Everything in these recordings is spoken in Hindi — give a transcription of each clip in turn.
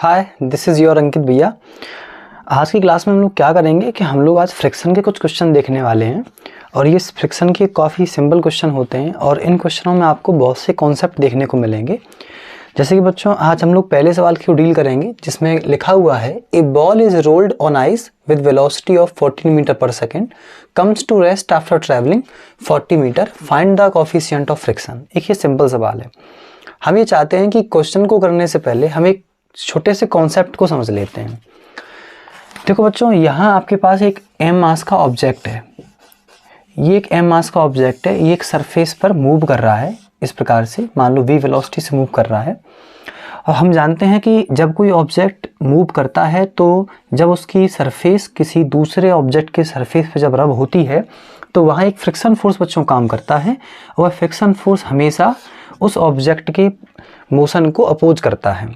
हाय, दिस इज़ योर अंकित भैया। आज की क्लास में हम लोग क्या करेंगे कि हम लोग आज फ्रिक्शन के कुछ क्वेश्चन देखने वाले हैं और ये फ्रिक्शन के काफ़ी सिंपल क्वेश्चन होते हैं और इन क्वेश्चनों में आपको बहुत से कॉन्सेप्ट देखने को मिलेंगे। जैसे कि बच्चों आज हम लोग पहले सवाल को डील करेंगे जिसमें लिखा हुआ है a ball is rolled on ice with velocity of 14 metre पर second comes to rest after travelling 40 metre, find the coefficient of friction. एक ये सिंपल सवाल है। हम ये चाहते हैं कि क्वेश्चन को करने से पहले हम एक छोटे से कॉन्सेप्ट को समझ लेते हैं। देखो बच्चों, यहाँ आपके पास एक m मास का ऑब्जेक्ट है। ये एक m मास का ऑब्जेक्ट है, ये एक सरफेस पर मूव कर रहा है इस प्रकार से, मान लो v वेलोसिटी से मूव कर रहा है। और हम जानते हैं कि जब कोई ऑब्जेक्ट मूव करता है तो जब उसकी सरफेस किसी दूसरे ऑब्जेक्ट के सरफेस पर जब रब होती है तो वहाँ एक फ्रिक्शन फोर्स बच्चों काम करता है और फ्रिक्शन फोर्स हमेशा उस ऑब्जेक्ट के मोशन को अपोज करता है।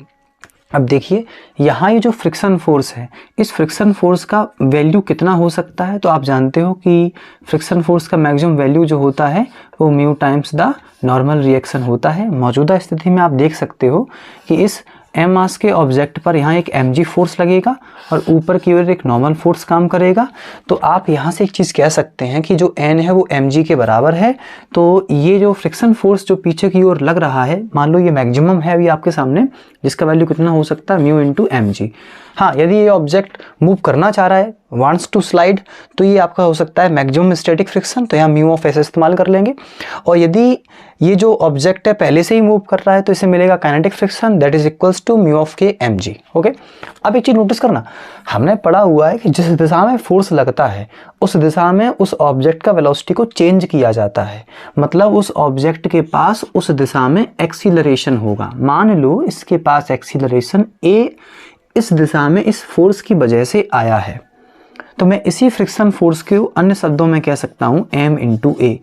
अब देखिए यहाँ ये जो फ्रिक्शन फोर्स है, इस फ्रिक्शन फोर्स का वैल्यू कितना हो सकता है। तो आप जानते हो कि फ्रिक्शन फोर्स का मैक्सिमम वैल्यू जो होता है वो mu times the normal reaction होता है। मौजूदा स्थिति में आप देख सकते हो कि इस m मास के ऑब्जेक्ट पर यहाँ एक mg फोर्स लगेगा और ऊपर की ओर एक नॉर्मल फोर्स काम करेगा। तो आप यहाँ से एक चीज़ कह सकते हैं कि जो n है वो mg के बराबर है। तो ये जो फ्रिक्शन फोर्स जो पीछे की ओर लग रहा है, मान लो ये मैक्सिमम है अभी आपके सामने, जिसका वैल्यू कितना हो सकता है म्यू इंटू mg। हाँ, यदि ये ऑब्जेक्ट मूव करना चाह रहा है, वांट्स टू स्लाइड, तो ये आपका हो सकता है मैक्सिमम स्टैटिक फ्रिक्शन, तो यहाँ म्यू ऑफ एस इस्तेमाल कर लेंगे। और यदि ये जो ऑब्जेक्ट है पहले से ही मूव कर रहा है तो इसे मिलेगा kinetic friction, that is equals to mu of के mg। ओके, अब एक चीज़ नोटिस करना, हमने पढ़ा हुआ है कि जिस दिशा में फोर्स लगता है उस दिशा में उस ऑब्जेक्ट का वेलोसिटी को चेंज किया जाता है। मतलब उस ऑब्जेक्ट के पास उस दिशा में एक्सीलरेशन होगा। मान लो इसके पास एक्सीलरेशन a इस दिशा में इस फोर्स की वजह से आया है, तो मैं इसी फ्रिक्शन फोर्स को अन्य शब्दों में कह सकता हूँ m इंटू ए।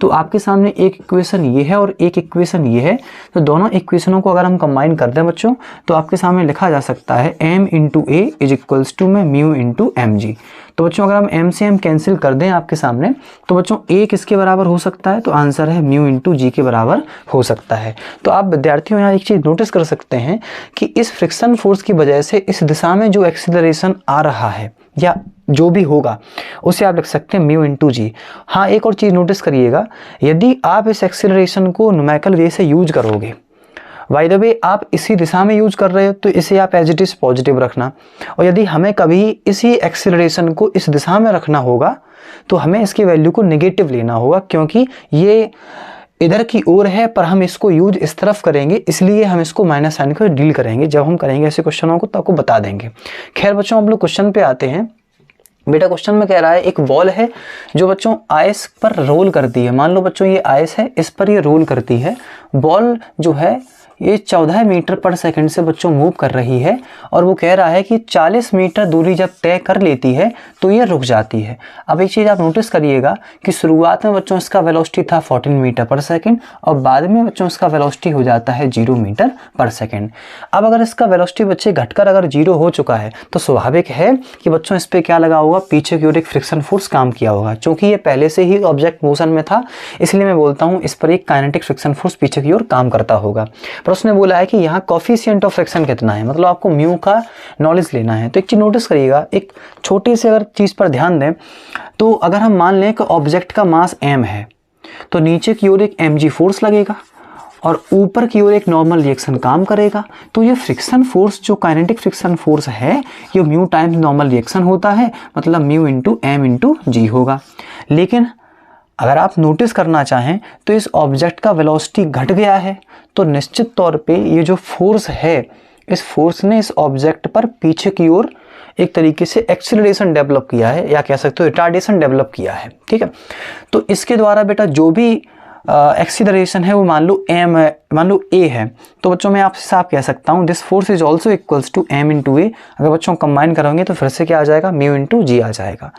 तो आपके सामने एक इक्वेशन ये है और एक इक्वेशन ये है, तो दोनों इक्वेशनों को अगर हम कंबाइन कर दें बच्चों तो आपके सामने लिखा जा सकता है m into A is equals to में म्यू इंटू mg। तो बच्चों अगर हम m से m कैंसिल कर दें आपके सामने तो बच्चों a किसके बराबर हो सकता है, तो आंसर है म्यू इंटू जी के बराबर हो सकता है। तो आप विद्यार्थियों यहाँ एक चीज़ नोटिस कर सकते हैं कि इस फ्रिक्शन फोर्स की वजह से इस दिशा में जो एक्सीलरेशन आ रहा है या जो भी होगा उसे आप लिख सकते हैं म्यू इंटू जी। हाँ, एक और चीज़ नोटिस करिएगा, यदि आप इस एक्सीलरेशन को न्यूमेरिकल वे से यूज करोगे, बाय द वे आप इसी दिशा में यूज कर रहे हो तो इसे आप एज इट इज पॉजिटिव रखना, और यदि हमें कभी इसी एक्सीलरेशन को इस दिशा में रखना होगा तो हमें इसकी वैल्यू को नेगेटिव लेना होगा, क्योंकि ये इधर की ओर है पर हम इसको यूज इस तरफ करेंगे, इसलिए हम इसको माइनस साइन को डील करेंगे। जब हम करेंगे ऐसे क्वेश्चनों को तो आपको बता देंगे। खैर बच्चों, हम लोग क्वेश्चन पे आते हैं। बेटा क्वेश्चन में कह रहा है एक बॉल है जो बच्चों आइस पर रोल करती है। मान लो बच्चों ये आइस है, इस पर ये रोल करती है। बॉल जो है ये 14 मीटर पर सेकंड से बच्चों मूव कर रही है और वो कह रहा है कि 40 मीटर दूरी जब तय कर लेती है तो ये रुक जाती है। अब एक चीज़ आप नोटिस करिएगा कि शुरुआत में बच्चों इसका वेलोसिटी था 14 मीटर पर सेकंड और बाद में बच्चों इसका वेलोसिटी हो जाता है 0 मीटर पर सेकंड। अब अगर इसका वेलोसिटी बच्चे घटकर अगर 0 हो चुका है तो स्वाभाविक है कि बच्चों इस पर क्या लगा होगा, पीछे की ओर एक फ्रिक्शन फोर्स काम किया होगा। चूँकि ये पहले से ही ऑब्जेक्ट मोशन में था इसलिए मैं बोलता हूँ इस पर एक काइनेटिक फ्रिक्शन फोर्स पीछे की ओर काम करता होगा। पर उसने बोला है कि यहाँ कोफिशिएंट ऑफ फ्रिक्शन कितना है, मतलब आपको म्यू का नॉलेज लेना है। तो एक चीज नोटिस करिएगा, एक छोटी सी अगर चीज पर ध्यान दें तो अगर हम मान लें कि ऑब्जेक्ट का मास m है तो नीचे की ओर एक mg फोर्स लगेगा और ऊपर की ओर एक नॉर्मल रिएक्शन काम करेगा। तो ये फ्रिक्शन फोर्स जो काइनेटिक फ्रिक्शन फोर्स है ये म्यू टाइम्स नॉर्मल रिएक्शन होता है, मतलब mu into m into g होगा। लेकिन अगर आप नोटिस करना चाहें तो इस ऑब्जेक्ट का वेलोसिटी घट गया है तो निश्चित तौर पे ये जो फोर्स है इस फोर्स ने इस ऑब्जेक्ट पर पीछे की ओर एक तरीके से एक्सीलरेशन डेवलप किया है या कह सकते हो रिटार्डेशन डेवलप किया है। ठीक है, तो इसके द्वारा बेटा जो भी एक्सीलरेशन है वो मान लो a है, तो बच्चों मैं आपसे साफ कह सकता हूँ this force is also equals to m into A. अगर बच्चों कंबाइन करोगे तो फिर से क्या आ जाएगा, म्यू इंटू जी आ जाएगा।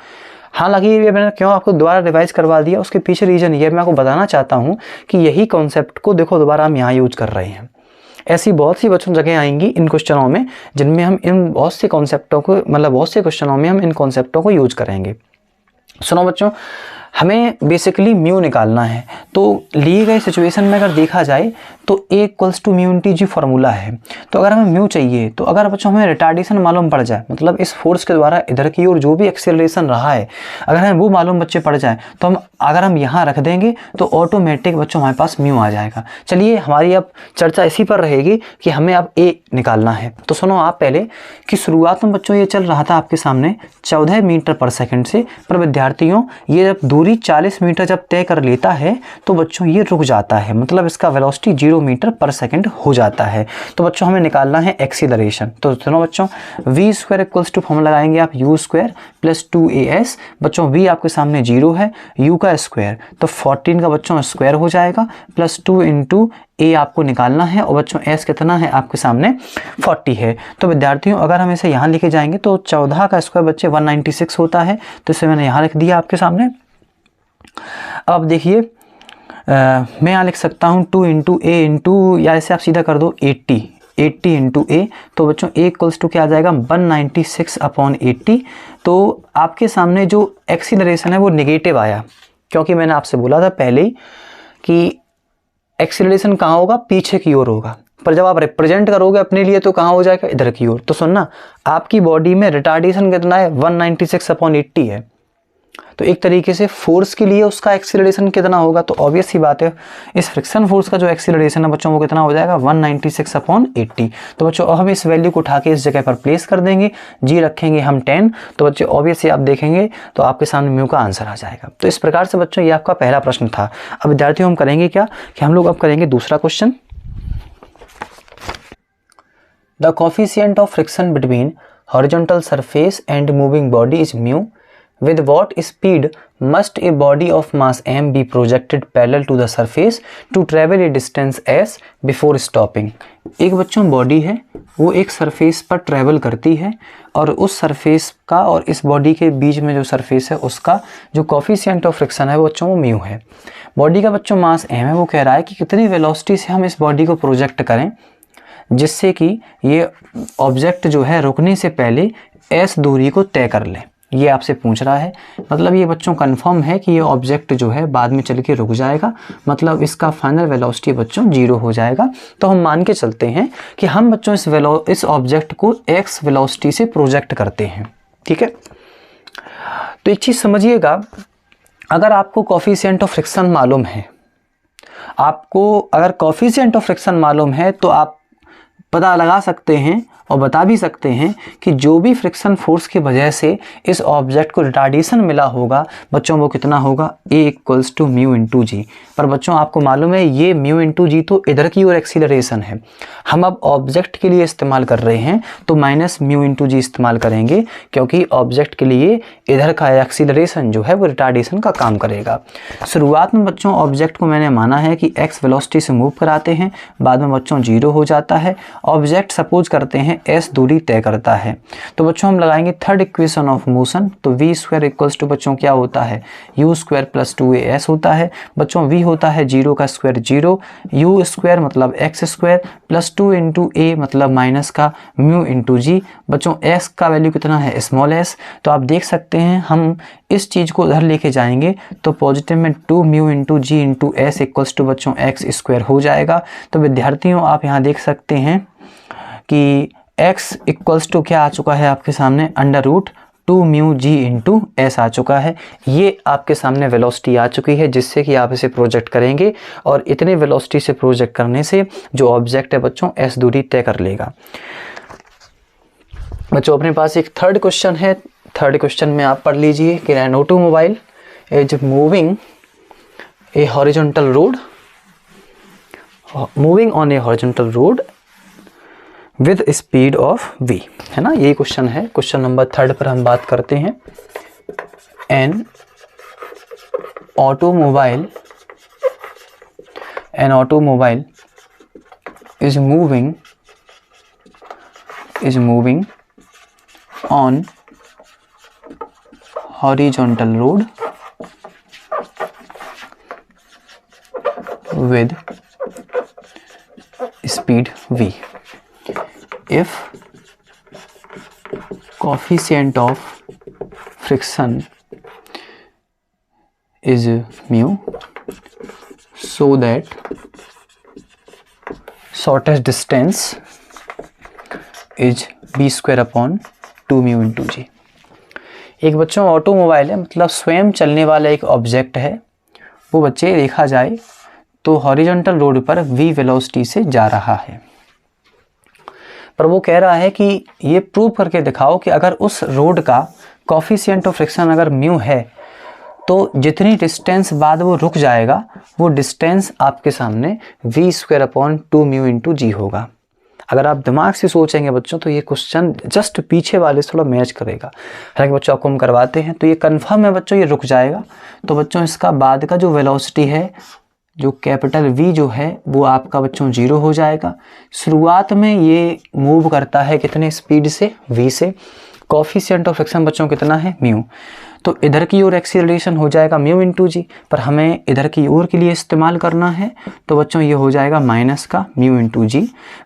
हालांकि ये मैंने क्यों आपको दोबारा रिवाइज करवा दिया, उसके पीछे रीजन ये मैं आपको बताना चाहता हूँ कि यही कॉन्सेप्ट को देखो दोबारा हम यहाँ यूज कर रहे हैं। ऐसी बहुत सी बच्चों जगह आएंगी इन क्वेश्चनों में जिनमें हम इन बहुत से कॉन्सेप्टों को, मतलब बहुत से क्वेश्चनों में हम इन कॉन्सेप्टों को यूज करेंगे। सुनो बच्चों, हमें बेसिकली म्यू निकालना है। तो लिए गए सिचुएशन में अगर देखा जाए तो A equals to mu into g formula है। तो अगर हमें म्यू चाहिए तो अगर बच्चों हमें रिटार्डेशन मालूम पड़ जाए, मतलब इस फोर्स के द्वारा इधर की ओर जो भी एक्सेलरेशन रहा है अगर हमें वो मालूम बच्चे पड़ जाए तो अगर हम यहाँ रख देंगे तो ऑटोमेटिक बच्चों हमारे पास म्यू आ जाएगा। चलिए हमारी अब चर्चा इसी पर रहेगी कि हमें अब A निकालना है। तो सुनो आप पहले कि शुरुआत में बच्चों ये चल रहा था आपके सामने 14 मीटर पर सेकंड से, पर विद्यार्थियों ये जब दूरी 40 मीटर जब तय कर लेता है तो बच्चों ये रुक जाता है, मतलब इसका वेलोसिटी 0 मीटर पर सेकंड हो जाता है। तो बच्चों हमें निकालना है एक्सीलरेशन। तो सुनो बच्चों, v square equals to formula लगाएंगे आप u स्क्वायर प्लस 2as। बच्चों v आपके सामने 0 है, u का स्क्वायर तो 14 का बच्चों स्क्वायर हो जाएगा प्लस 2 इंटू a आपको निकालना है, और बच्चों s कितना है आपके सामने 40 है। तो विद्यार्थियों अगर हम इसे यहाँ लेके जाएंगे तो 14 का स्क्वायर बच्चे 196 होता है, तो इसे मैंने यहाँ लिख दिया आपके सामने। अब देखिए मैं यहाँ लिख सकता हूँ 2 इंटू ए इंटू, या इसे आप सीधा कर दो 80 इंटू ए। तो बच्चों a इक्वल्स टू क्या आ जाएगा 196 अपॉन 80। तो आपके सामने जो एक्सीलरेशन है वो निगेटिव आया, क्योंकि मैंने आपसे बोला था पहले ही कि एक्सीलरेशन कहाँ होगा, पीछे की ओर होगा, पर जब आप रिप्रेजेंट करोगे अपने लिए तो कहाँ हो जाएगा, इधर की ओर। तो सुनना, आपकी बॉडी में रिटार्डेशन कितना है 196 अपॉन 80 है, तो एक तरीके से फोर्स के लिए उसका एक्सीलरेशन कितना होगा, तो ऑब्वियस सी बात है इस फ्रिक्शन फोर्स का जो एक्सीलरेशन है बच्चों वो कितना हो जाएगा 196 अपॉन 80। तो बच्चों अब हम इस वैल्यू को उठा के इस जगह पर प्लेस कर देंगे, जी रखेंगे हम 10, तो बच्चों ऑब्वियसली आप देखेंगे तो आपके सामने म्यू का आंसर आ जाएगा। तो इस प्रकार से बच्चों ये आपका पहला प्रश्न था। अब विद्यार्थियों हम करेंगे क्या कि हम लोग अब करेंगे दूसरा question. The coefficient of friction between horizontal surface and moving body is mu. With what speed must a body of mass m be projected parallel to the surface to travel a distance s before stopping? एक बच्चों बॉडी है वो एक सरफेस पर ट्रैवल करती है, और उस सरफेस का और इस बॉडी के बीच में जो सरफेस है उसका जो कोफिशिएंट ऑफ फ्रिक्शन है वो बच्चों वो म्यू है। बॉडी का बच्चों मास m है, वो कह रहा है कि कितनी वेलोसिटी से हम इस बॉडी को प्रोजेक्ट करें जिससे कि ये ऑब्जेक्ट जो है रुकने से पहले s दूरी को तय कर ले। ये आपसे पूछ रहा है, मतलब ये बच्चों कंफर्म है कि ये ऑब्जेक्ट जो है बाद में चल के रुक जाएगा, मतलब इसका फाइनल वेलोसिटी बच्चों 0 हो जाएगा। तो हम मान के चलते हैं कि हम बच्चों इस ऑब्जेक्ट को x वेलोसिटी से प्रोजेक्ट करते हैं, ठीक है। तो एक चीज़ समझिएगा, अगर आपको कोफिशिएंट ऑफ फ्रिक्शन मालूम है, आपको अगर कोफिशिएंट ऑफ फ्रिक्शन मालूम है तो आप पता लगा सकते हैं और बता भी सकते हैं कि जो भी फ्रिक्शन फोर्स की वजह से इस ऑब्जेक्ट को रिटार्डेशन मिला होगा बच्चों वो कितना होगा a equals to mu into g. पर बच्चों आपको मालूम है ये म्यू इंटू जी तो इधर की ओर एक्सीलरेशन है, हम अब ऑब्जेक्ट के लिए इस्तेमाल कर रहे हैं तो माइनस म्यू इंटू जी इस्तेमाल करेंगे, क्योंकि ऑब्जेक्ट के लिए इधर का एक्सीलरेशन जो है वो रिटार्डेशन का काम करेगा। शुरुआत में बच्चों ऑब्जेक्ट को मैंने माना है कि x वेलोसिटी से मूव कराते हैं, बाद में बच्चों 0 हो जाता है। ऑब्जेक्ट सपोज करते हैं s दूरी तय करता है, तो बच्चों हम लगाएंगे थर्ड इक्वेशन ऑफ मोशन। तो v स्क्वायर इक्वल्स टू बच्चों क्या होता है u स्क्वायर प्लस 2as होता है। बच्चों v होता है 0 का स्क्वायर 0, u स्क्वायर मतलब x square plus 2 into a मतलब माइनस का म्यू इंटू जी। बच्चों s का वैल्यू कितना है स्मॉल s, तो आप देख सकते हैं हम इस चीज़ को उधर लेके जाएंगे तो पॉजिटिव में 2 mu into g into s equals to बच्चों x स्क्वायर हो जाएगा। तो विद्यार्थियों आप यहाँ देख सकते हैं कि x इक्वल्स टू क्या आ चुका है आपके सामने under root 2 mu g into S आ चुका है। ये आपके सामने वेलोसिटी आ चुकी है जिससे कि आप इसे प्रोजेक्ट करेंगे, और इतने वेलोसिटी से प्रोजेक्ट करने से जो ऑब्जेक्ट है बच्चों s दूरी तय कर लेगा। बच्चों अपने पास एक थर्ड क्वेश्चन है, थर्ड क्वेश्चन में आप पढ़ लीजिए कि an automobile is moving A horizontal road, moving on A horizontal road with speed of v, है ना, यही क्वेश्चन है। क्वेश्चन नंबर थर्ड पर हम बात करते हैं। An automobile is moving on horizontal road with speed v if coefficient of friction is mu, so that shortest distance is b square upon 2 mu into g। एक बच्चों ऑटोमोबाइल है, मतलब स्वयं चलने वाला एक ऑब्जेक्ट है, वो बच्चे देखा जाए तो हॉरिजॉन्टल रोड पर v वेलोसिटी से जा रहा है, पर वो कह रहा है कि ये प्रूव करके दिखाओ कि अगर उस रोड का कोफिशिएंट ऑफ फ्रिक्शन अगर म्यू है तो जितनी डिस्टेंस बाद वो रुक जाएगा वो डिस्टेंस आपके सामने v square upon 2 mu into g होगा। अगर आप दिमाग से सोचेंगे बच्चों तो ये क्वेश्चन जस्ट पीछे वाले से थोड़ा मैच करेगा। हालांकि बच्चों आपको हम करवाते हैं तो ये कंफर्म है बच्चों, ये रुक जाएगा। तो बच्चों इसका बाद का जो वेलोसिटी है, जो कैपिटल V जो है वो आपका बच्चों 0 हो जाएगा। शुरुआत में ये मूव करता है कितने स्पीड से, v से। कोफिशिएंट ऑफ फ्रिक्शन बच्चों कितना है, म्यू। तो इधर की ओर एक्सीलरेशन हो जाएगा म्यू इंटू जी, पर हमें इधर की ओर के लिए इस्तेमाल करना है तो बच्चों ये हो जाएगा माइनस का म्यू इंटू जी।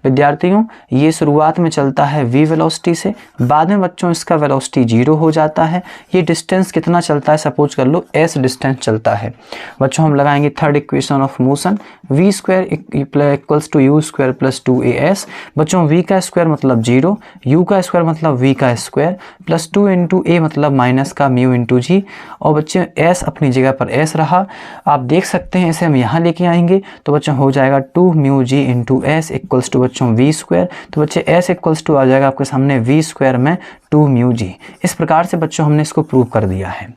विद्यार्थियों ये शुरुआत में चलता है v वेलोसिटी से, बाद में बच्चों इसका वेलोसिटी 0 हो जाता है। ये डिस्टेंस कितना चलता है, सपोज कर लो s डिस्टेंस चलता है। बच्चों हम लगाएंगे third equation of motion, v square equals to u square plus 2as। बच्चों v का स्क्वायर मतलब 0, u का स्क्वायर मतलब v का स्क्वायर, प्लस 2 इंटू a मतलब माइनस का म्यू इंटू जी। और बच्चे s अपनी जगह पर s रहा, आप देख सकते हैं इसे हम यहाँ लेके आएंगे तो बच्चों हो जाएगा 2 mu g into s equals to बच्चों v स्क्वायर। तो बच्चे s इक्वल्स टू आ जाएगा आपके सामने v स्क्वायर में 2 म्यू जी। इस प्रकार से बच्चों हमने इसको प्रूव कर दिया है।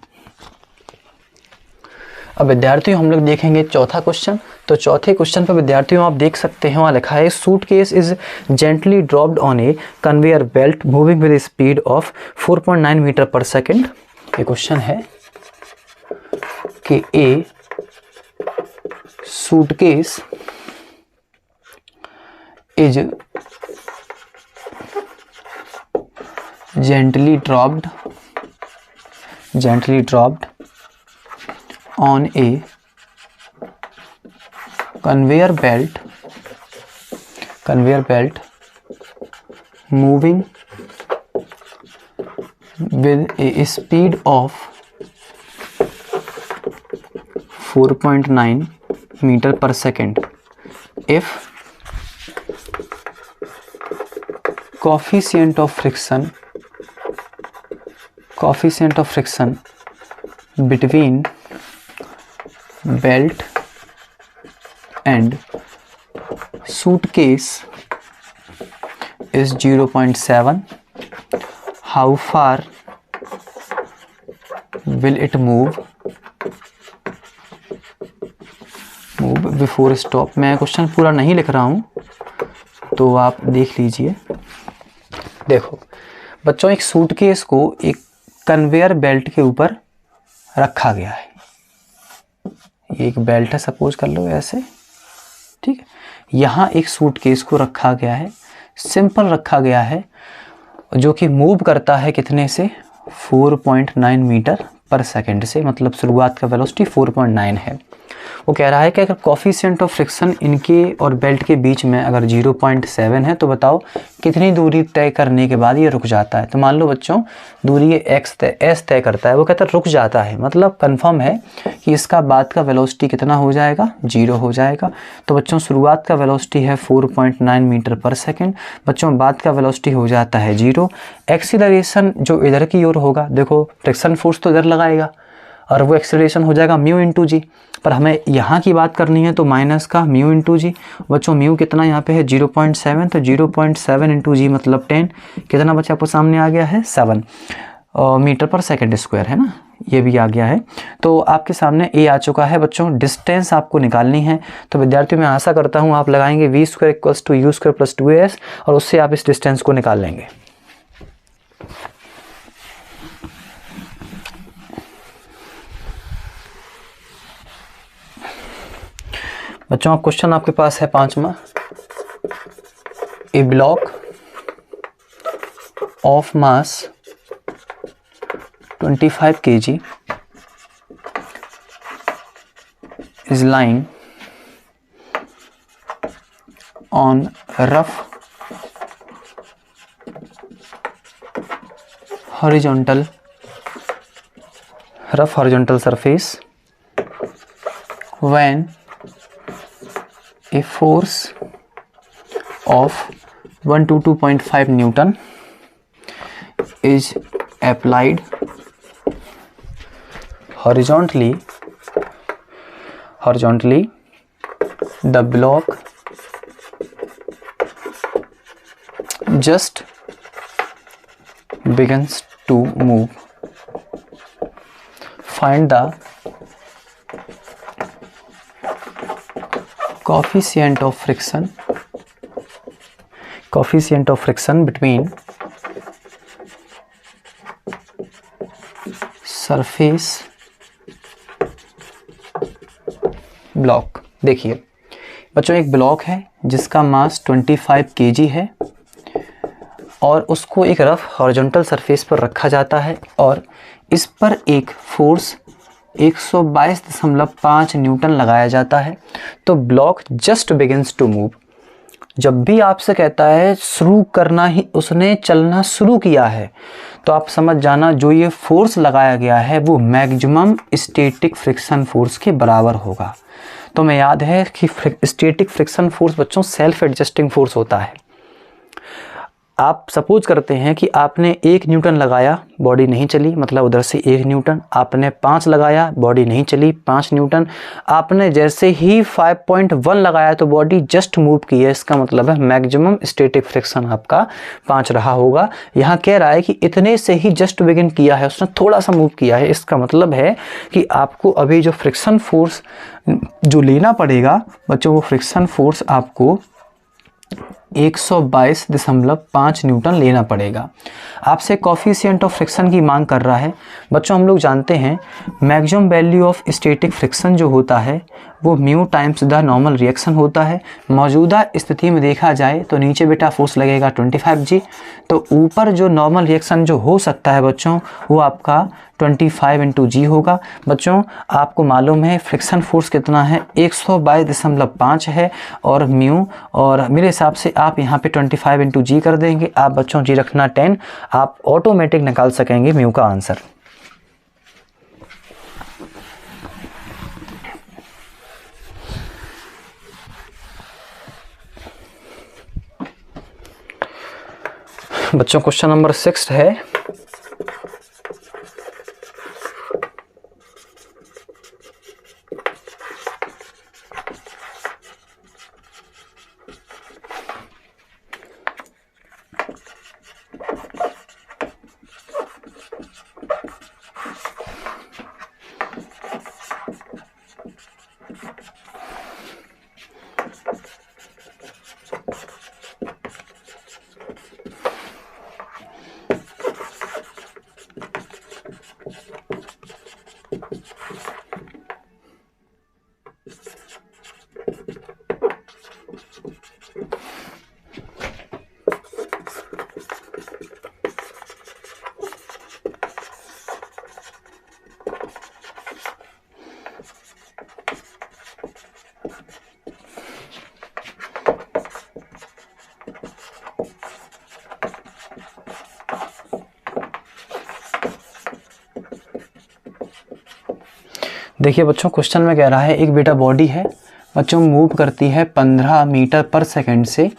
अब विद्यार्थियों हम लोग देखेंगे चौथा क्वेश्चन। तो चौथे क्वेश्चन पर विद्यार्थियों आप देख सकते हैं वहाँ लिखा है suitcase is gently dropped on a conveyor belt moving with speed of 4.9 metre पर सेकेंड। ये क्वेश्चन है कि a suitcase is gently dropped on a conveyor belt moving with a speed of 4.9 meter per second if coefficient of friction between belt and suitcase is 0.7, how far will it move before stop। मैं क्वेश्चन पूरा नहीं लिख रहा हूँ तो आप देख लीजिए। देखो बच्चों एक सूटकेस को एक कन्वेयर बेल्ट के ऊपर रखा गया है, ये एक बेल्ट है सपोज कर लो ऐसे, ठीक है। यहाँ एक सूटकेस को रखा गया है, सिंपल रखा गया है, जो कि मूव करता है कितने से, 4.9 मीटर पर सेकंड से, मतलब शुरुआत का वेलोसिटी 4.9 है। वो कह रहा है कि अगर कोफिशिएंट ऑफ फ्रिक्शन इनके और बेल्ट के बीच में अगर 0.7 है तो बताओ कितनी दूरी तय करने के बाद ये रुक जाता है। तो मान लो बच्चों दूरी ये s तय करता है, वो कहता है रुक जाता है, मतलब कंफर्म है कि इसका बाद का वेलोसिटी कितना हो जाएगा, 0 हो जाएगा। तो बच्चों शुरुआत का वेलोसिटी है 4.9 मीटर पर सेकेंड, बच्चों बाद का वेलोसिटी हो जाता है 0। एक्सीलरेशन जो इधर की ओर होगा, देखो फ्रिक्शन फोर्स तो इधर लगाएगा और वो एक्सीलरेशन हो जाएगा म्यू इंटू जी, पर हमें यहाँ की बात करनी है तो माइनस का म्यू इंटू जी। बच्चों म्यू कितना यहाँ पे है 0.7, तो 0.7 इंटू जी मतलब 10, कितना बच्चा आपको सामने आ गया है 7 मीटर पर सेकंड स्क्वायर, है ना, ये भी आ गया है। तो आपके सामने ए आ चुका है। बच्चों डिस्टेंस आपको निकालनी है, तो विद्यार्थियों मैं आशा करता हूँ आप लगाएंगे v square equals to u square plus 2as और उससे आप इस डिस्टेंस को निकाल लेंगे। बच्चों आप क्वेश्चन आपके पास है 5वां, a block of mass 25 kg is lying on rough horizontal surface when a force of 1 to 2.5 Newton is applied horizontally, the block just begins to move. Find the coefficient of friction between surface block. देखिए बच्चों, एक ब्लॉक है जिसका मास 25 kg है और उसको एक रफ हॉरिजॉन्टल सरफेस पर रखा जाता है और इस पर एक फोर्स 122.5 न्यूटन लगाया जाता है। तो block just begins to move. जब भी आपसे कहता है शुरू करना ही, उसने चलना शुरू किया है, तो आप समझ जाना जो ये फोर्स लगाया गया है वो मैक्सिमम स्टैटिक फ्रिक्शन फोर्स के बराबर होगा। तो हमें याद है कि स्टैटिक फ्रिक्शन फोर्स बच्चों सेल्फ एडजस्टिंग फोर्स होता है। आप सपोज करते हैं कि आपने 1 न्यूटन लगाया, बॉडी नहीं चली, मतलब उधर से 1 न्यूटन। आपने 5 लगाया, बॉडी नहीं चली, 5 न्यूटन। आपने जैसे ही 5.1 लगाया तो बॉडी जस्ट मूव की है। इसका मतलब है मैक्सिमम स्टैटिक फ्रिक्शन आपका 5 रहा होगा। यहाँ कह रहा है कि इतने से ही जस्ट बिगिन किया है, उसने थोड़ा सा मूव किया है। इसका मतलब है कि आपको अभी जो फ्रिक्शन फोर्स जो लेना पड़ेगा बच्चों, वो फ्रिक्शन फोर्स आपको 122.5 न्यूटन लेना पड़ेगा। आपसे कोफिशिएंट ऑफ फ्रिक्शन की मांग कर रहा है। बच्चों हम लोग जानते हैं maximum value of static friction जो होता है वो mu times the normal reaction होता है। मौजूदा स्थिति में देखा जाए तो नीचे बेटा फोर्स लगेगा 25 G, तो ऊपर जो नॉर्मल रिएक्शन जो हो सकता है बच्चों वो आपका 25 × G होगा। बच्चों आपको मालूम है फ्रिक्शन फोर्स कितना है, 122.5 है और म्यू, और मेरे हिसाब से आप यहाँ पे 25 × G कर देंगे। आप बच्चों G रखना 10, आप ऑटोमेटिक निकाल सकेंगे म्यू का आंसर। बच्चों क्वेश्चन नंबर 6 है, देखिए बच्चों क्वेश्चन में कह रहा है एक बेटा बॉडी है बच्चों, मूव करती है 15 मीटर पर सेकंड से,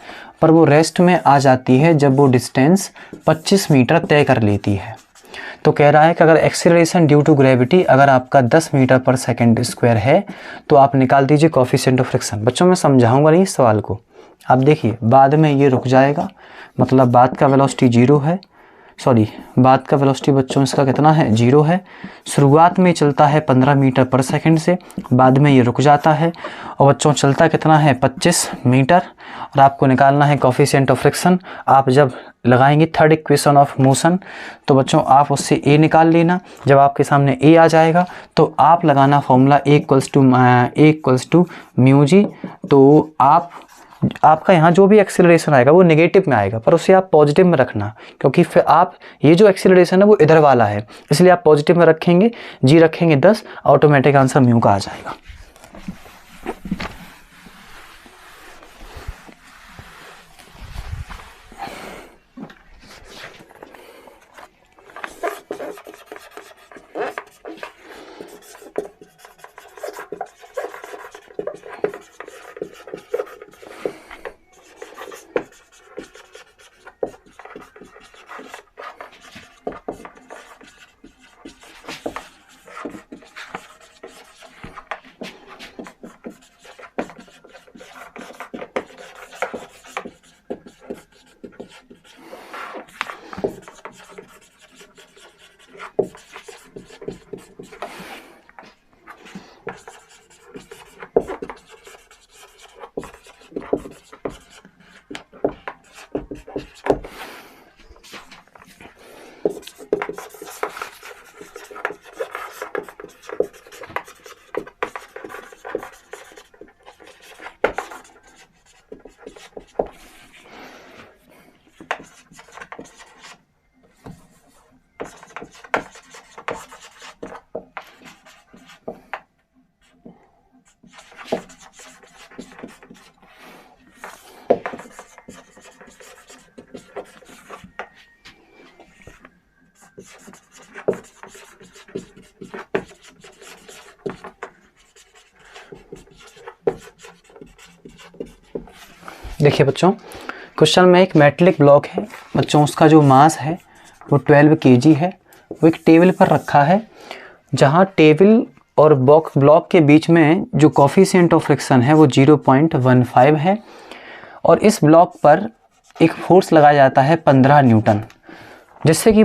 पर वो रेस्ट में आ जाती है जब वो डिस्टेंस 25 मीटर तय कर लेती है। तो कह रहा है कि अगर एक्सीलरेशन ड्यू टू ग्रेविटी अगर आपका 10 मीटर पर सेकंड स्क्वायर है तो आप निकाल दीजिए कोफिशिएंट ऑफ फ्रिक्शन। बच्चों मैं समझाऊंगा नहीं इस सवाल को, आप देखिए बाद में ये रुक जाएगा, मतलब बाद का वेलोसिटी 0 है, सॉरी बाद का वेलोसिटी बच्चों इसका कितना है 0 है। शुरुआत में चलता है 15 मीटर पर सेकंड से, बाद में ये रुक जाता है और बच्चों चलता कितना है 25 मीटर, और आपको निकालना है कोफिशिएंट ऑफ फ्रिक्शन। आप जब लगाएंगे थर्ड इक्वेशन ऑफ मोशन तो बच्चों आप उससे ए निकाल लेना। जब आपके सामने ए आ जाएगा तो आप लगाना formula a equals to mu g. तो आपका यहाँ जो भी एक्सीलरेशन आएगा वो नेगेटिव में आएगा, पर उसे आप पॉजिटिव में रखना, क्योंकि फिर आप ये जो एक्सीलरेशन है वो इधर वाला है, इसलिए आप पॉजिटिव में रखेंगे, जी रखेंगे 10, ऑटोमेटिक आंसर म्यू का आ जाएगा। देखिए बच्चों, क्वेश्चन में एक मेटलिक ब्लॉक है बच्चों, उसका जो मास है वो 12 kg है। वो एक टेबल पर रखा है, जहाँ टेबल और ब्लॉक के बीच में जो कोफिशिएंट ऑफ फ्रिक्शन है वो 0.15 है। और इस ब्लॉक पर एक फोर्स लगाया जाता है 15 न्यूटन, जिससे कि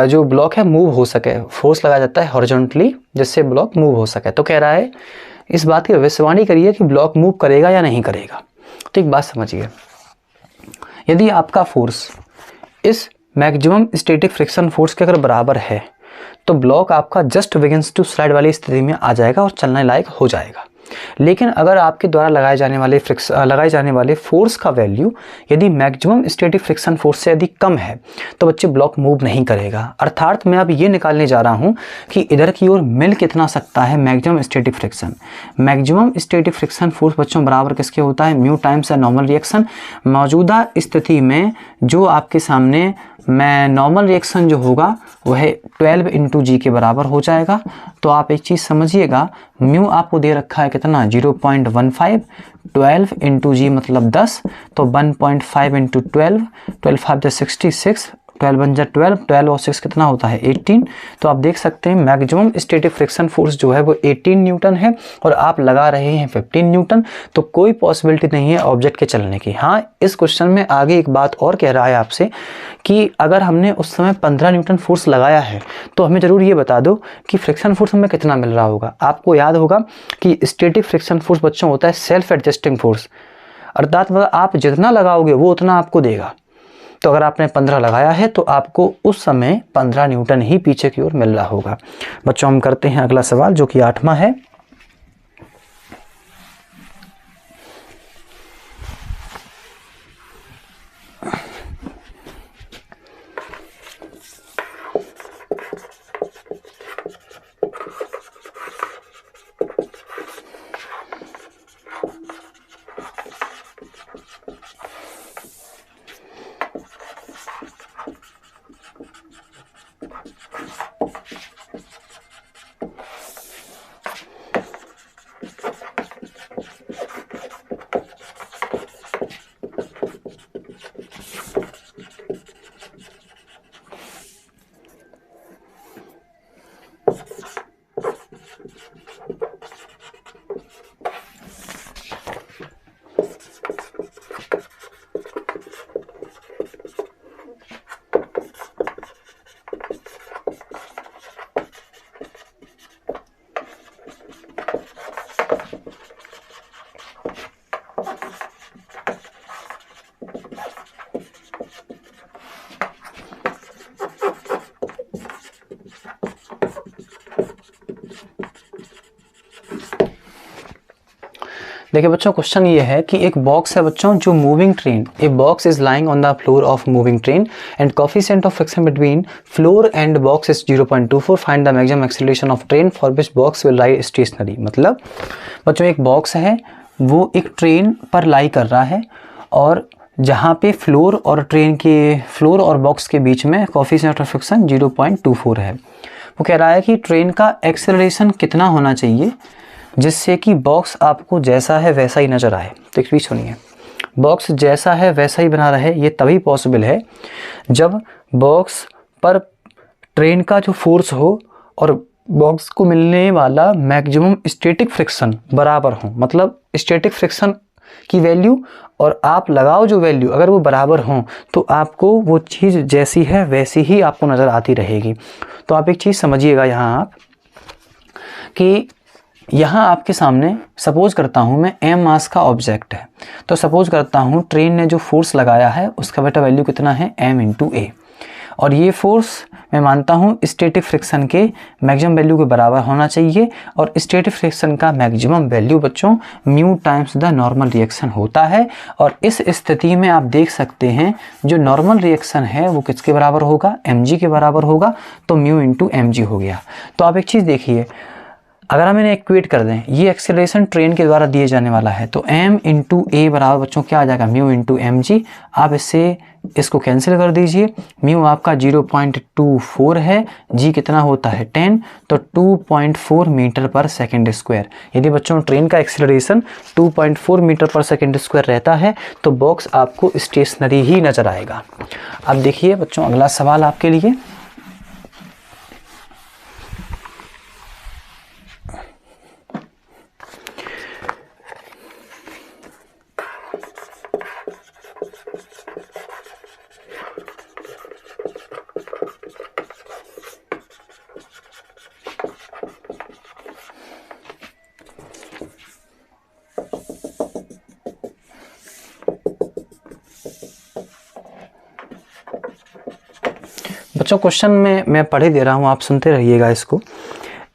जो ब्लॉक है मूव हो सके। फोर्स लगाया जाता है हॉरिजॉन्टली, जिससे ब्लॉक मूव हो सके। तो कह रहा है इस बात की भविष्यवाणी करिए कि ब्लॉक मूव करेगा या नहीं करेगा। तो एक बात समझिए, यदि आपका फोर्स इस मैक्सिमम स्टैटिक फ्रिक्शन फोर्स के अगर बराबर है तो ब्लॉक आपका जस्ट बिगिंस टू स्लाइड वाली स्थिति में आ जाएगा और चलने लायक हो जाएगा। लेकिन अगर आपके द्वारा लगाए जाने वाले फोर्स का वैल्यू यदि मैक्सिमम स्टैटिक फ्रिक्शन फोर्स से यदि कम है तो बच्चे ब्लॉक मूव नहीं करेगा। अर्थात मैं अब ये निकालने जा रहा हूँ कि इधर की ओर मिल कितना सकता है maximum static friction. Maximum static friction force बच्चों बराबर किसके होता है, म्यू टाइम्स नॉर्मल रिएक्शन। मौजूदा स्थिति में जो आपके सामने मैं नॉर्मल रिएक्शन जो होगा वह 12 × g के बराबर हो जाएगा। तो आप एक चीज़ समझिएगा, म्यू आपको दे रखा है कितना 0.15, 12 × g मतलब 10, तो 1.5 × 12, 12 5 66, 12 1 12, 12 और 6 कितना होता है 18। तो आप देख सकते हैं मैक्सिमम स्टैटिक फ्रिक्शन फोर्स जो है वो 18 न्यूटन है और आप लगा रहे हैं 15 न्यूटन। तो कोई पॉसिबिलिटी नहीं है ऑब्जेक्ट के चलने की। हाँ, इस क्वेश्चन में आगे एक बात और कह रहा है आपसे कि अगर हमने उस समय 15 न्यूटन फोर्स लगाया है तो हमें ज़रूर ये बता दो कि फ्रिक्शन फोर्स हमें कितना मिल रहा होगा। आपको याद होगा कि स्टैटिक फ्रिक्शन फोर्स बच्चों होता है सेल्फ एडजस्टिंग फोर्स, अर्थात आप जितना लगाओगे वो उतना आपको देगा। तो अगर आपने 15 लगाया है तो आपको उस समय 15 न्यूटन ही पीछे की ओर मिल रहा होगा। बच्चों हम करते हैं अगला सवाल जो कि 8वां है। देखिए बच्चों, क्वेश्चन ये है कि एक बॉक्स है बच्चों जो moving train, a box is lying on the floor of moving train and coefficient of friction between floor and box is 0.24, find the maximum acceleration of train for which box will lie stationary. मतलब बच्चों एक बॉक्स है, वो एक ट्रेन पर लाई कर रहा है और जहाँ पे फ्लोर और बॉक्स के बीच में कोफिशिएंट ऑफ फ्रिक्शन 0.24 है। वो कह रहा है कि ट्रेन का एक्सेलरेशन कितना होना चाहिए जिससे कि बॉक्स आपको जैसा है वैसा ही नज़र आए। तो एक चीज़ सुनिए, बॉक्स जैसा है वैसा ही बना रहे ये तभी पॉसिबल है जब बॉक्स पर ट्रेन का जो फोर्स हो और बॉक्स को मिलने वाला मैक्सिमम स्टैटिक फ्रिक्शन बराबर हो। मतलब स्टैटिक फ्रिक्शन की वैल्यू और आप लगाओ जो वैल्यू अगर वो बराबर हों तो आपको वो चीज़ जैसी है वैसी ही आपको नज़र आती रहेगी। तो आप एक चीज़ समझिएगा यहाँ आप कि यहाँ आपके सामने सपोज करता हूँ मैं m मास का ऑब्जेक्ट है, तो सपोज करता हूँ ट्रेन ने जो फोर्स लगाया है उसका बेटा वैल्यू कितना है m × a, और ये फोर्स मैं मानता हूँ स्टैटिक फ्रिक्शन के मैक्सिमम वैल्यू के बराबर होना चाहिए। और स्टैटिक फ्रिक्शन का मैक्सिमम वैल्यू बच्चों mu times the normal reaction होता है। और इस स्थिति में आप देख सकते हैं जो नॉर्मल रिएक्शन है वो किसके बराबर होगा, mg के बराबर होगा। तो म्यू × mg हो गया। तो आप एक चीज़ देखिए, अगर हम इन्हें इक्वेट कर दें, ये एक्सेलरेशन ट्रेन के द्वारा दिए जाने वाला है, तो m इंटू ए बराबर बच्चों क्या आ जाएगा, म्यू इंटू एम जी। आप इसको कैंसिल कर दीजिए। म्यू आपका 0.24 है, जी कितना होता है 10, तो 2.4 मीटर पर सेकेंड स्क्वायर। यदि बच्चों ट्रेन का एक्सेलरेशन 2.4 मीटर पर सेकेंड स्क्वायर रहता है तो बॉक्स आपको स्टेशनरी ही नज़र आएगा। अब देखिए बच्चों अगला सवाल आपके लिए। बच्चों क्वेश्चन में मैं पढ़े दे रहा हूँ, आप सुनते रहिएगा इसको।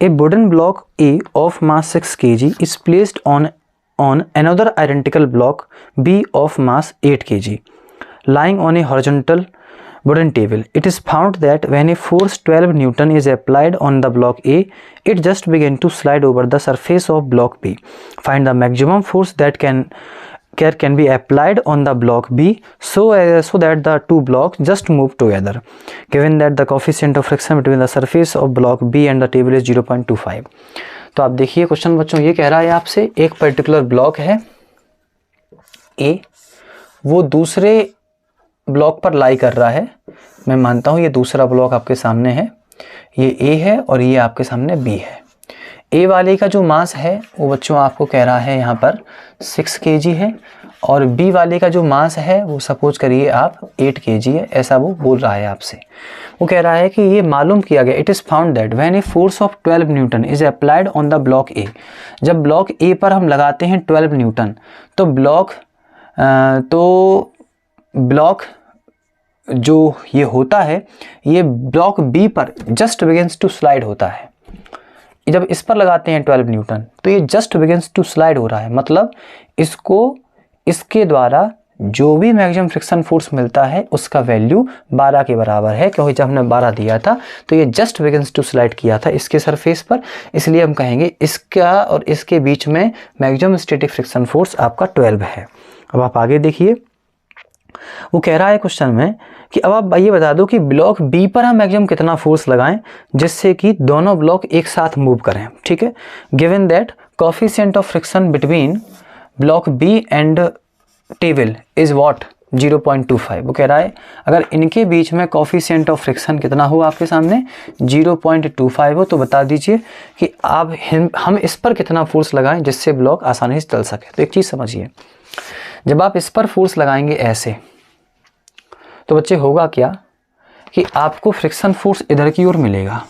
A wooden block A of mass 6 kg is placed on another identical block B of mass 8 kg lying on a horizontal wooden table. It is found that when a force 12 Newton is applied on the block A, it just begins to slide over the surface of block B. Find the maximum force that can be applied on the block B so that the two blocks just move together, given that the coefficient of friction between the surface of block B and the table is 0.25. तो आप देखिए क्वेश्चन बच्चों ये कह रहा है आपसे, एक पर्टिकुलर ब्लॉक है A, वो दूसरे ब्लॉक पर लाई कर रहा है। मैं मानता हूँ ये दूसरा ब्लॉक आपके सामने है, ये A है और ये आपके सामने B है। ए वाले का जो मास है वो बच्चों आपको कह रहा है यहाँ पर 6 kg है, और बी वाले का जो मास है वो सपोज करिए आप 8 kg है, ऐसा वो बोल रहा है आपसे। वो कह रहा है कि ये मालूम किया गया, it is found that when a force of 12 Newton is applied on the block ए, जब ब्लॉक ए पर हम लगाते हैं 12 न्यूटन तो ब्लॉक जो ये होता है ये ब्लॉक बी पर जस्ट बिगिंस टू स्लाइड होता है। जब इस पर लगाते हैं 12 न्यूटन तो ये जस्ट बिगिंस टू स्लाइड हो रहा है, मतलब इसके द्वारा जो भी मैक्सिमम फ्रिक्शन फोर्स मिलता है उसका वैल्यू 12 के बराबर है, क्योंकि जब हमने 12 दिया था तो ये जस्ट बिगिंस टू स्लाइड किया था इसके सरफेस पर, इसलिए हम कहेंगे इसका और इसके बीच में मैक्सिमम स्टैटिक फ्रिक्शन फोर्स आपका 12 है। अब आप आगे देखिए, वो कह रहा है क्वेश्चन में कि अब आप ये बता दो कि ब्लॉक बी पर हम मैक्सिमम कितना फोर्स लगाएं जिससे कि दोनों ब्लॉक एक साथ मूव करें। ठीक है, given that coefficient of friction between block B and table is what 0.25। वो कह रहा है अगर इनके बीच में कोएफिशिएंट ऑफ फ्रिक्शन कितना हो आपके सामने 0.25 हो, तो बता दीजिए कि आप हम इस पर कितना फोर्स लगाएं जिससे ब्लॉक आसानी से चल सके। तो एक चीज़ समझिए, जब आप इस पर फोर्स लगाएंगे ऐसे तो बच्चे होगा क्या कि आपको फ्रिक्शन फोर्स इधर की ओर मिलेगा,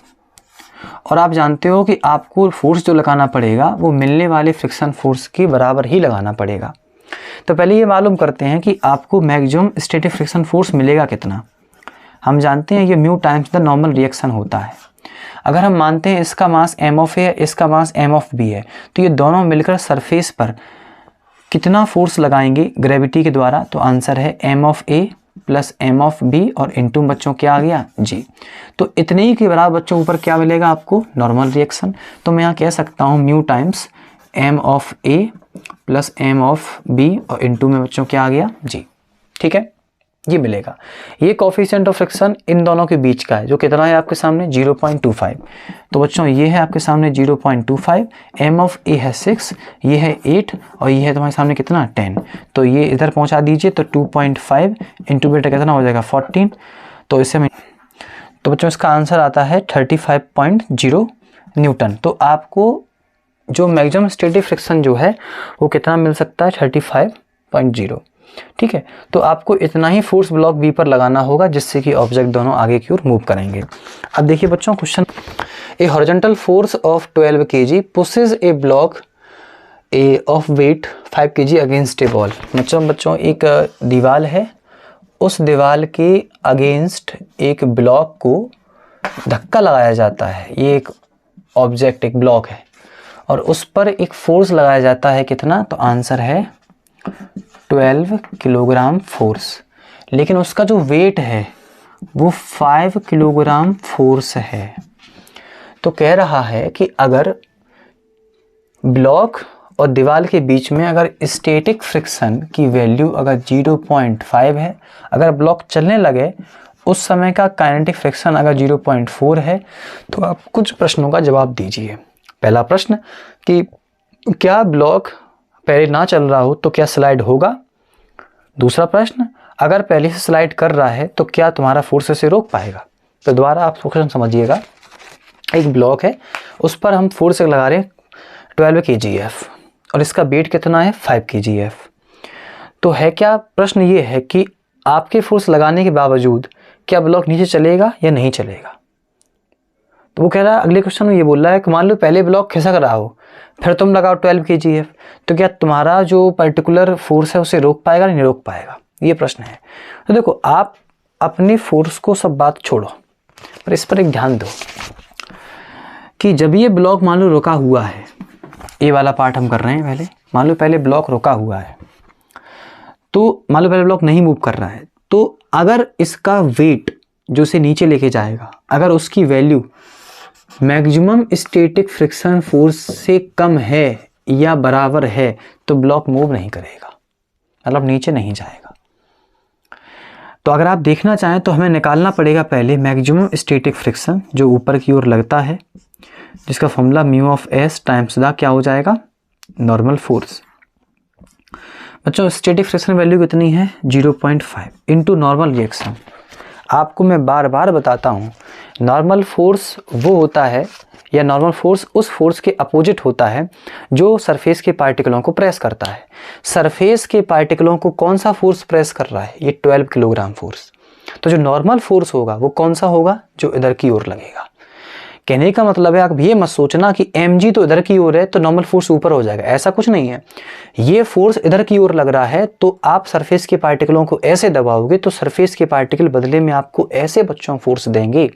और आप जानते हो कि आपको फोर्स जो लगाना पड़ेगा वो मिलने वाले फ्रिक्शन फोर्स के बराबर ही लगाना पड़ेगा। तो पहले ये मालूम करते हैं कि आपको मैक्सिमम स्टैटिक फ्रिक्शन फोर्स मिलेगा कितना। हम जानते हैं ये mu times the normal reaction होता है। अगर हम मानते हैं इसका मास m ऑफ ए है, इसका मास m ऑफ बी है, तो ये दोनों मिलकर सरफेस पर कितना फोर्स लगाएंगे ग्रेविटी के द्वारा, तो आंसर है m of A plus m of b और इनटू बच्चों क्या आ गया g। तो इतने ही के बराबर बच्चों ऊपर क्या मिलेगा आपको नॉर्मल रिएक्शन। तो मैं यहाँ कह सकता हूँ mu times m of a plus m of b और इनटू में बच्चों क्या आ गया g। ठीक है, ये मिलेगा। ये कोएफिशिएंट ऑफ फ्रिक्शन इन दोनों के बीच का है जो कितना है आपके सामने 0.25। तो बच्चों ये है आपके सामने 0.25, m ऑफ a है 6, ये है 8 और ये है तुम्हारे सामने कितना 10। तो ये इधर पहुंचा दीजिए तो 2.5 इंटू बेटा कितना हो जाएगा 14। तो इससे तो बच्चों इसका आंसर आता है 35.0 न्यूटन। तो आपको जो मैक्सिमम स्टैटिक फ्रिक्शन जो है वो कितना मिल सकता है 35.0। ठीक है, तो आपको इतना ही फोर्स ब्लॉक बी पर लगाना होगा जिससे कि ऑब्जेक्ट दोनों आगे की ओर मूव करेंगे। अब देखिए बच्चों question, a horizontal force of 12 kg pushes a block A of weight 5 kg against a wall. बच्चों एक दीवार है, उस दीवार के अगेंस्ट एक ब्लॉक को धक्का लगाया जाता है। ये एक ऑब्जेक्ट एक ब्लॉक है और उस पर एक फोर्स लगाया जाता है कितना, तो आंसर है 12 किलोग्राम फोर्स। लेकिन उसका जो वेट है वो 5 किलोग्राम फोर्स है। तो कह रहा है कि अगर ब्लॉक और दीवार के बीच में अगर स्टैटिक फ्रिक्शन की वैल्यू अगर 0.5 है, अगर ब्लॉक चलने लगे उस समय का काइनेटिक फ्रिक्शन अगर 0.4 है, तो आप कुछ प्रश्नों का जवाब दीजिए। पहला प्रश्न कि क्या ब्लॉक पहले ना चल रहा हो तो क्या स्लाइड होगा। दूसरा प्रश्न, अगर पहले से स्लाइड कर रहा है तो क्या तुम्हारा फोर्स इसे रोक पाएगा। तो दोबारा आप क्वेश्चन समझिएगा, एक ब्लॉक है, उस पर हम फोर्स लगा रहे हैं 12 kgf और इसका वेट कितना है 5 kgf। तो है क्या, प्रश्न ये है कि आपके फोर्स लगाने के बावजूद क्या ब्लॉक नीचे चलेगा या नहीं चलेगा। तो वो कह रहा है, अगले क्वेश्चन में ये बोल रहा है कि मान लो पहले ब्लॉक खिसक रहा हो, फिर तुम लगाओ 12 kgf, तो क्या तुम्हारा जो पर्टिकुलर फोर्स है उसे रोक पाएगा नहीं रोक पाएगा, ये प्रश्न है। तो देखो, आप अपने फोर्स को सब बात छोड़ो, पर इस पर एक ध्यान दो कि जब ये ब्लॉक मान लो रुका हुआ है, ये वाला पार्ट हम कर रहे हैं पहले, मान लो पहले ब्लॉक रुका हुआ है, तो मान लो पहले ब्लॉक नहीं मूव कर रहा है, तो अगर इसका वेट जो इसे नीचे लेके जाएगा, अगर उसकी value maximum static friction force से कम है या बराबर है, तो ब्लॉक मूव नहीं करेगा, मतलब नीचे नहीं जाएगा। तो अगर आप देखना चाहें तो हमें निकालना पड़ेगा पहले मैक्सिमम स्टैटिक फ्रिक्शन जो ऊपर की ओर लगता है, जिसका formula mu of S times the क्या हो जाएगा, नॉर्मल फोर्स। बच्चों स्टैटिक फ्रिक्शन वैल्यू कितनी है 0.5 इंटू नॉर्मल रिएक्शन। आपको मैं बार बार बताता हूँ, नॉर्मल फोर्स वो होता है, या नॉर्मल फोर्स उस फोर्स के अपोजिट होता है जो सरफेस के पार्टिकलों को प्रेस करता है। सरफेस के पार्टिकलों को कौन सा फोर्स प्रेस कर रहा है, ये 12 किलोग्राम फोर्स। तो जो नॉर्मल फोर्स होगा वो कौन सा होगा, जो इधर की ओर लगेगा। कहने का मतलब है, आप ये मत सोचना कि mg तो इधर की ओर है तो नॉर्मल फोर्स ऊपर हो जाएगा, ऐसा कुछ नहीं है। ये फोर्स इधर की ओर लग रहा है, तो आप सरफेस के पार्टिकलों को ऐसे दबाओगे तो सरफेस के पार्टिकल बदले में आपको ऐसे बच्चों फोर्स देंगे।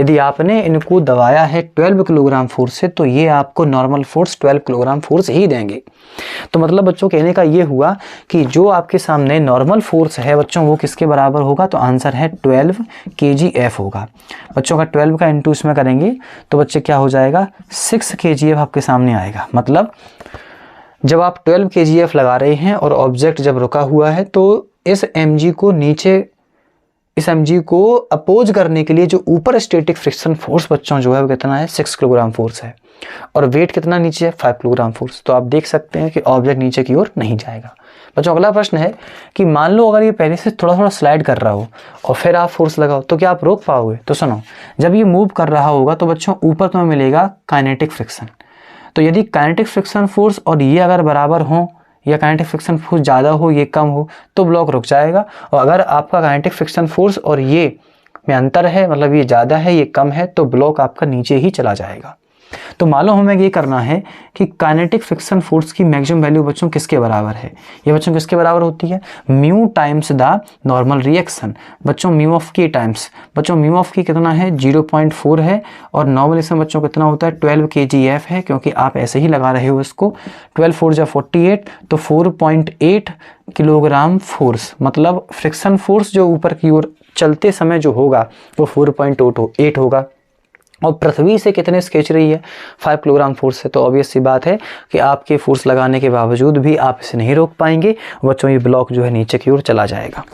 यदि आपने इनको दबाया है 12 किलोग्राम फोर्स से, तो ये आपको नॉर्मल फोर्स 12 किलोग्राम फोर्स ही देंगे। तो मतलब बच्चों कहने का ये हुआ कि जो आपके सामने नॉर्मल फोर्स है बच्चों, वो किसके बराबर होगा, तो आंसर है 12 kgf होगा। बच्चों का 12 का इंटू इसमें करेंगे तो बच्चे क्या हो जाएगा, 6 kgf आपके सामने आएगा। मतलब जब आप 12 kgf लगा रहे हैं और ऑब्जेक्ट जब रुका हुआ है, तो इस mg को नीचे, इस mg को अपोज करने के लिए जो ऊपर स्टैटिक फ्रिक्शन फोर्स बच्चों जो है वो कितना है 6 किलोग्राम फोर्स है, और वेट कितना नीचे है 5 किलोग्राम फोर्स। तो आप देख सकते हैं कि ऑब्जेक्ट नीचे की ओर नहीं जाएगा। बच्चों अगला प्रश्न है कि मान लो अगर ये पहले से थोड़ा थोड़ा स्लाइड कर रहा हो और फिर आप फोर्स लगाओ, तो क्या आप रोक पाओगे। तो सुनो, जब ये मूव कर रहा होगा तो बच्चों ऊपर तुम्हें मिलेगा काइनेटिक फ्रिक्शन। तो यदि काइनेटिक फ्रिक्शन फोर्स और ये अगर बराबर हो, या काइनेटिक फ्रिक्शन फोर्स ज़्यादा हो ये कम हो, तो ब्लॉक रुक जाएगा। और अगर आपका काइनेटिक फ्रिक्शन फोर्स और ये में अंतर है, मतलब ये ज़्यादा है ये कम है, तो ब्लॉक आपका नीचे ही चला जाएगा। तो मालूम हमें ये करना है कि काइनेटिक फ्रिक्शन फोर्स की मैक्सिमम वैल्यू बच्चों किसके बराबर है। ये बच्चों किसके बराबर होती है, mu times the normal reaction. बच्चों म्यू ऑफ की टाइम्स, बच्चों म्यू ऑफ की कितना है 0.4 है, और नॉर्मल इसमें बच्चों कितना होता है 12 kgf है, क्योंकि आप ऐसे ही लगा रहे हो इसको। 12 4 जा 48, तो 4.8 किलोग्राम फोर्स, मतलब फ्रिक्शन फोर्स जो ऊपर की ओर चलते समय जो होगा वो 4.8 होगा। और पृथ्वी से कितने से खींच रही है 5 किलोग्राम फोर्स से, तो ऑब्वियस सी बात है कि आपके फोर्स लगाने के बावजूद भी आप इसे नहीं रोक पाएंगे। बच्चों ये ब्लॉक जो है नीचे की ओर चला जाएगा।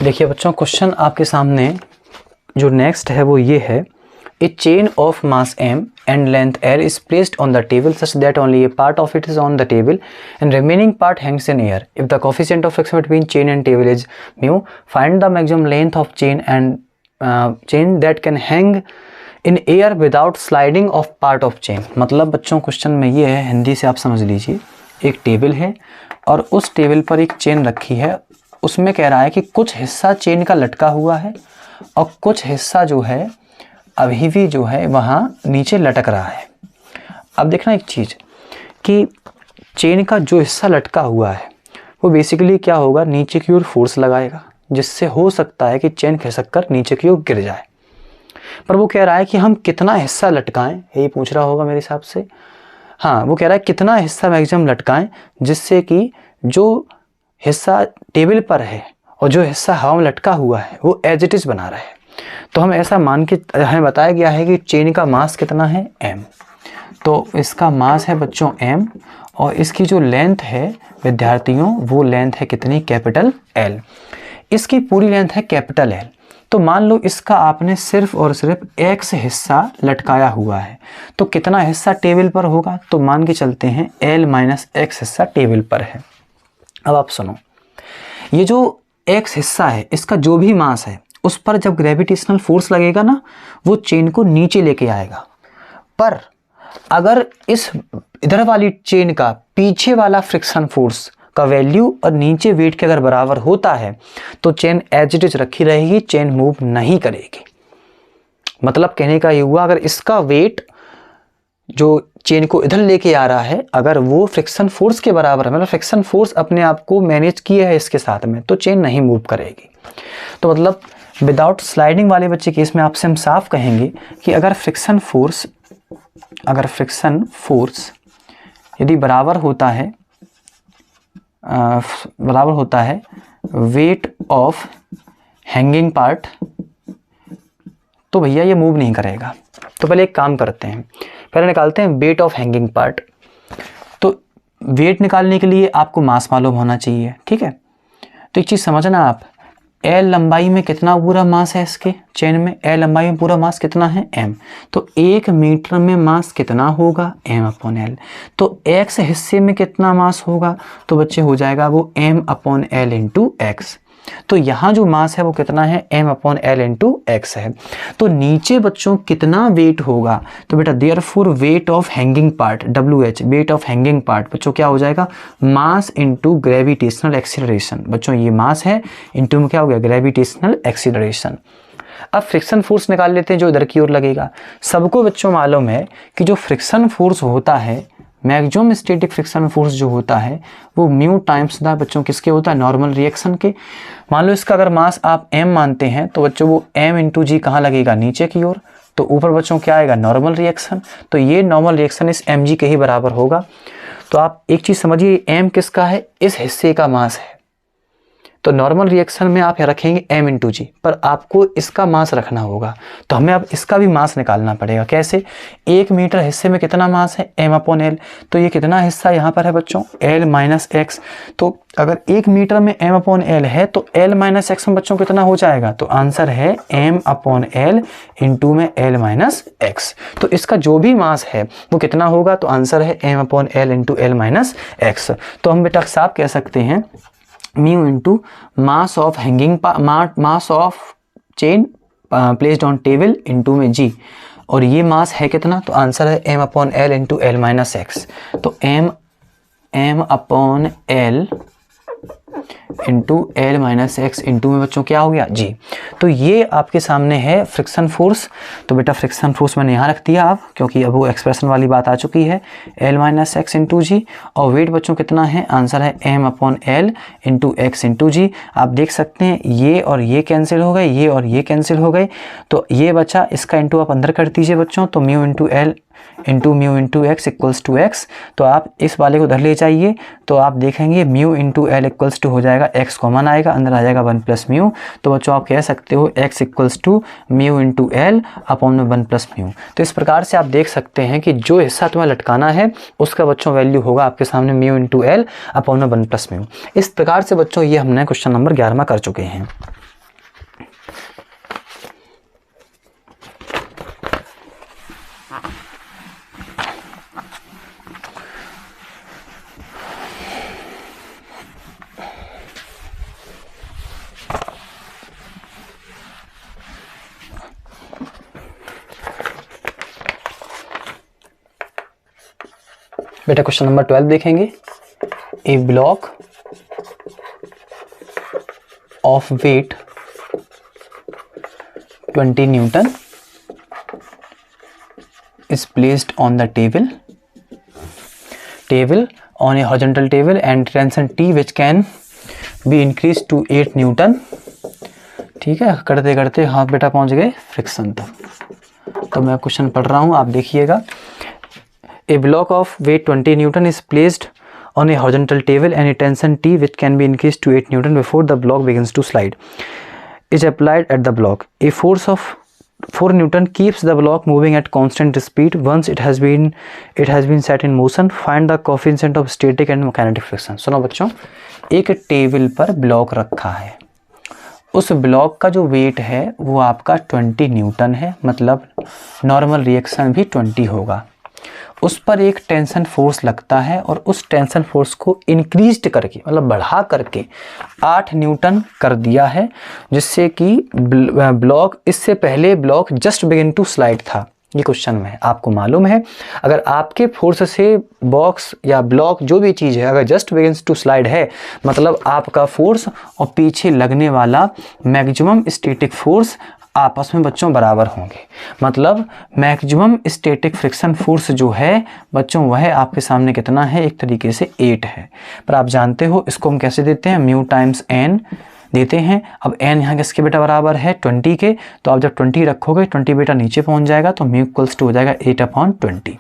देखिए बच्चों, क्वेश्चन आपके सामने जो नेक्स्ट है वो ये है, a chain of mass m and length l is placed on the table such that only a part of it is on the table and remaining part hangs in air. If the coefficient of friction between chain and table is mu, find the maximum length of chain and chain that can hang in air without sliding of part of chain. मतलब बच्चों क्वेश्चन में ये है, हिंदी से आप समझ लीजिए, एक टेबल है और उस टेबल पर एक चेन रखी है, उसमें कह रहा है कि कुछ हिस्सा चेन का लटका हुआ है और कुछ हिस्सा जो है अभी भी जो है वहाँ नीचे लटक रहा है। अब देखना एक चीज़ कि चेन का जो हिस्सा लटका हुआ है वो बेसिकली क्या होगा, नीचे की ओर फोर्स लगाएगा, जिससे हो सकता है कि चेन खिसक कर नीचे की ओर गिर जाए। पर वो कह रहा है कि हम कितना हिस्सा लटकाएं, यही पूछ रहा होगा मेरे हिसाब से। हाँ, वो कह रहा है कितना हिस्सा मैक्सिमम लटकाएं जिससे कि जो हिस्सा टेबल पर है और जो हिस्सा हवा में लटका हुआ है वो एज इट इज़ बना रहे। तो हम ऐसा मान के हमें बताया गया है कि चेन का मास कितना है, m। तो इसका मास है बच्चों m और इसकी जो लेंथ है विद्यार्थियों वो लेंथ है कितनी, कैपिटल L। इसकी पूरी लेंथ है कैपिटल L। तो मान लो इसका आपने सिर्फ और सिर्फ x हिस्सा लटकाया हुआ है, तो कितना हिस्सा टेबल पर होगा, तो मान के चलते हैं L माइनस x हिस्सा टेबल पर है। अब आप सुनो, ये जो x हिस्सा है इसका जो भी मास है उस पर जब ग्रेविटेशनल फोर्स लगेगा ना, वो चेन को नीचे लेके आएगा। पर अगर इस इधर वाली चेन का पीछे वाला फ्रिक्शन फोर्स का वैल्यू और नीचे वेट के अगर बराबर होता है तो चेन एज इट इज रखी रहेगी, चेन मूव नहीं करेगी। मतलब कहने का ये हुआ, अगर इसका वेट जो चेन को इधर लेके आ रहा है अगर वो फ्रिक्शन फोर्स के बराबर है, मतलब फ्रिक्शन फोर्स अपने आप को मैनेज किया है इसके साथ में, तो चेन नहीं मूव करेगी। तो मतलब विदाउट स्लाइडिंग वाले बच्चे केस में आपसे हम साफ कहेंगे कि अगर फ्रिक्शन फोर्स यदि बराबर होता है वेट ऑफ हैंगिंग पार्ट, तो भैया ये मूव नहीं करेगा। तो पहले एक काम करते हैं, पहले निकालते हैं वेट ऑफ हैंगिंग पार्ट। तो वेट निकालने के लिए आपको मास मालूम होना चाहिए, ठीक है। तो एक चीज़ समझना आप, L लंबाई में कितना पूरा मास है इसके चेन में, L लंबाई में पूरा मास कितना है, m। तो 1 मीटर में मास कितना होगा, m अपॉन L। तो x हिस्से में कितना मास होगा, तो बच्चे हो जाएगा वो m upon L into x. तो यहाँ जो मास है वो कितना है, m upon L into x है। तो नीचे बच्चों कितना वेट होगा, तो बेटा therefore weight of hanging part WH, weight of hanging part बच्चों क्या हो जाएगा, मास इंटू ग्रेविटेशनल एक्सीलरेशन। बच्चों ये मास है, इंटू में क्या हो गया, ग्रेविटेशनल एक्सीलरेशन। अब फ्रिक्शन फोर्स निकाल लेते हैं जो इधर की ओर लगेगा। सबको बच्चों मालूम है कि जो फ्रिक्शन फोर्स होता है, मैक्सिमम स्टैटिक फ्रिक्शन फोर्स जो होता है वो म्यू टाइम्स दा बच्चों किसके होता है, नॉर्मल रिएक्शन के। मान लो इसका अगर मास आप m मानते हैं तो बच्चों वो m इंटू जी कहाँ लगेगा, नीचे की ओर। तो ऊपर बच्चों क्या आएगा, नॉर्मल रिएक्शन। तो ये नॉर्मल रिएक्शन इस mg के ही बराबर होगा। तो आप एक चीज़ समझिए, m किसका है, इस हिस्से का मास है। तो नॉर्मल रिएक्शन में आप रखेंगे m इंटू जी, पर आपको इसका मास रखना होगा। तो हमें अब इसका भी मास निकालना पड़ेगा। कैसे, 1 मीटर हिस्से में कितना मास है, m अपॉन L। तो ये कितना हिस्सा यहाँ पर है बच्चों, L माइनस एक्स। तो अगर 1 मीटर में m अपॉन L है तो L माइनस एक्स में बच्चों कितना हो जाएगा, तो आंसर है m अपॉन L इंटू में L माइनस एक्स। तो इसका जो भी मास है वो कितना होगा, तो आंसर है m upon L into L minus x. तो हम बेटा साफ कह सकते हैं mu into mass of hanging mass of chain placed on table into में जी, और ये मास है कितना, तो आंसर है m upon L into L minus x. तो m upon L into L minus x into में बच्चों क्या हो गया, जी। तो ये आपके सामने है फ्रिक्शन फोर्स। तो बेटा फ्रिक्शन फोर्स मैंने यहाँ रख दिया आप, क्योंकि अब वो एक्सप्रेशन वाली बात आ चुकी है, L minus x into g. और वेट बच्चों कितना है, आंसर है m upon L into x into g. आप देख सकते हैं ये और ये कैंसिल हो गए, ये और ये कैंसिल हो गए, तो ये बचा, इसका इंटू आप अंदर कर दीजिए बच्चों। तो mu into L into mu into x equals to x. तो आप इस वाले को उधर ले जाइए, तो आप देखेंगे mu into L equals to हो जाएगा, एक्स कॉमन आएगा, अंदर आ जाएगा 1 प्लस म्यू। तो बच्चों आप कह सकते हो x equals to mu into L upon में 1 प्लस म्यू। तो इस प्रकार से आप देख सकते हैं कि जो हिस्सा तुम्हें लटकाना है उसका बच्चों वैल्यू होगा आपके सामने म्यू इंटू L अपॉन में 1 प्लस म्यू। इस प्रकार से बच्चों ये हमने क्वेश्चन नंबर 11वां कर चुके हैं। बेटा क्वेश्चन नंबर 12 देखेंगे। A block of weight 20 newton is placed on the table on a horizontal table and tension T which can be increased to 8 Newton. ठीक है, करते करते हाँ बेटा पहुंच गए फ्रिक्शन तक। तो मैं क्वेश्चन पढ़ रहा हूँ, आप देखिएगा। A block of weight 20 newton is placed on a horizontal table and a tension T which can be increased to 8 Newton before the block begins to slide is applied at the block. A force of 4 Newton keeps the block moving at constant speed. Once it has been set in motion, find the coefficient of static and mechanical friction. सुनो बच्चों, एक टेबल पर ब्लॉक रखा है, उस ब्लॉक का जो वेट है वो आपका 20 न्यूटन है, मतलब नॉर्मल रिएक्शन भी 20 होगा। उस पर एक टेंशन फोर्स लगता है और उस टेंशन फोर्स को इंक्रीज करके, मतलब बढ़ा करके 8 न्यूटन कर दिया है, जिससे कि ब्लॉक, इससे पहले block just begin to slide था। ये क्वेश्चन में आपको मालूम है, अगर आपके फोर्स से बॉक्स या ब्लॉक जो भी चीज़ है अगर जस्ट बिगिन्स टू स्लाइड है, मतलब आपका फोर्स और पीछे लगने वाला मैक्सिमम स्टैटिक फोर्स आपस में बच्चों बराबर होंगे। मतलब मैक्सिमम स्टैटिक फ्रिक्शन फोर्स जो है बच्चों वह आपके सामने कितना है, एक तरीके से 8 है। पर आप जानते हो इसको हम कैसे देते हैं, म्यू टाइम्स एन देते हैं। अब एन यहाँ किसके बेटा बराबर है, 20 के। तो आप जब 20 रखोगे, 20 बेटा नीचे पहुँच जाएगा, तो म्यू इक्वल्स टू हो जाएगा 8/20।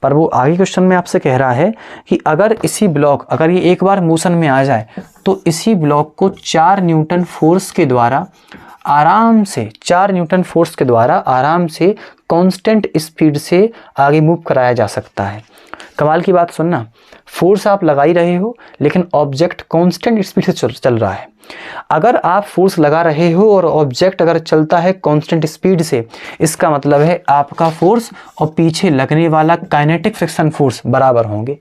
पर वो आगे क्वेश्चन में आपसे कह रहा है कि अगर इसी ब्लॉक, अगर ये एक बार मोशन में आ जाए तो इसी ब्लॉक को 4 न्यूटन फोर्स के द्वारा आराम से, 4 न्यूटन फोर्स के द्वारा आराम से कांस्टेंट स्पीड से आगे मूव कराया जा सकता है। कमाल की बात सुनना, फोर्स आप लगा ही रहे हो लेकिन ऑब्जेक्ट कांस्टेंट स्पीड से चल रहा है। अगर आप फोर्स लगा रहे हो और ऑब्जेक्ट अगर चलता है कांस्टेंट स्पीड से, इसका मतलब है आपका फोर्स और पीछे लगने वाला काइनेटिक फ्रिक्शन फोर्स बराबर होंगे।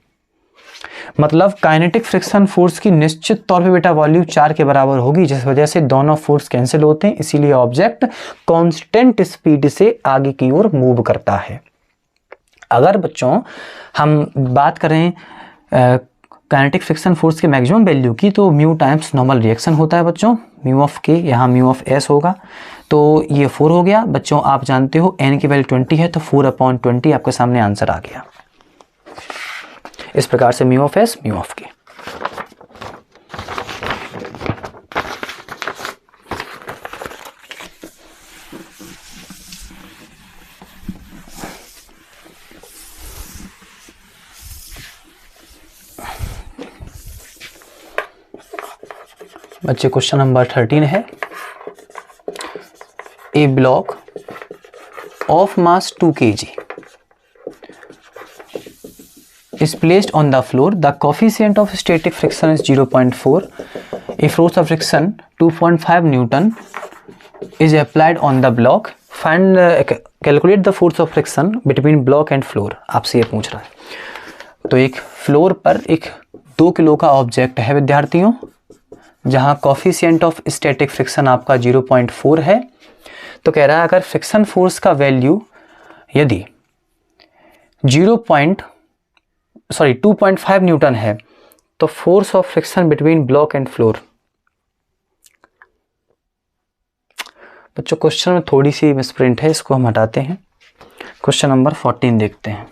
मतलब काइनेटिक फ्रिक्शन फोर्स की निश्चित तौर पे बेटा वैल्यू 4 के बराबर होगी, जिस वजह से दोनों फोर्स कैंसिल होते हैं, इसीलिए ऑब्जेक्ट कांस्टेंट स्पीड से आगे की ओर मूव करता है। अगर बच्चों हम बात करें काइनेटिक फ्रिक्शन फोर्स के मैक्सिमम वैल्यू की, तो म्यू टाइम्स नॉर्मल रिएक्शन होता है बच्चों, म्यू ऑफ के, यहाँ म्यू ऑफ एस होगा। तो ये 4 हो गया बच्चों। आप जानते हो एन की वैल्यू 20 है, तो 4/20 आपके सामने आंसर आ गया। इस प्रकार से mu of s, mu of k. बच्चे क्वेश्चन नंबर 13 है। A block of mass 2 kg is placed on the floor. The coefficient of static friction is 0.4. A force of friction 2.5 Newton is applied on the block. Find calculate the force of friction between block and floor. आपसे ये पूछ रहा है। तो एक फ्लोर पर एक 2 किलो का ऑब्जेक्ट है विद्यार्थियों, जहाँ कोफिशिएंट ऑफ स्टैटिक फ्रिक्शन आपका 0.4 है। तो कह रहा है अगर फ्रिक्शन फोर्स का वैल्यू यदि 2.5 न्यूटन है, तो force of friction between block and floor. बच्चों क्वेश्चन में थोड़ी सी मिसप्रिंट है, इसको हम हटाते हैं। क्वेश्चन नंबर 14 देखते हैं।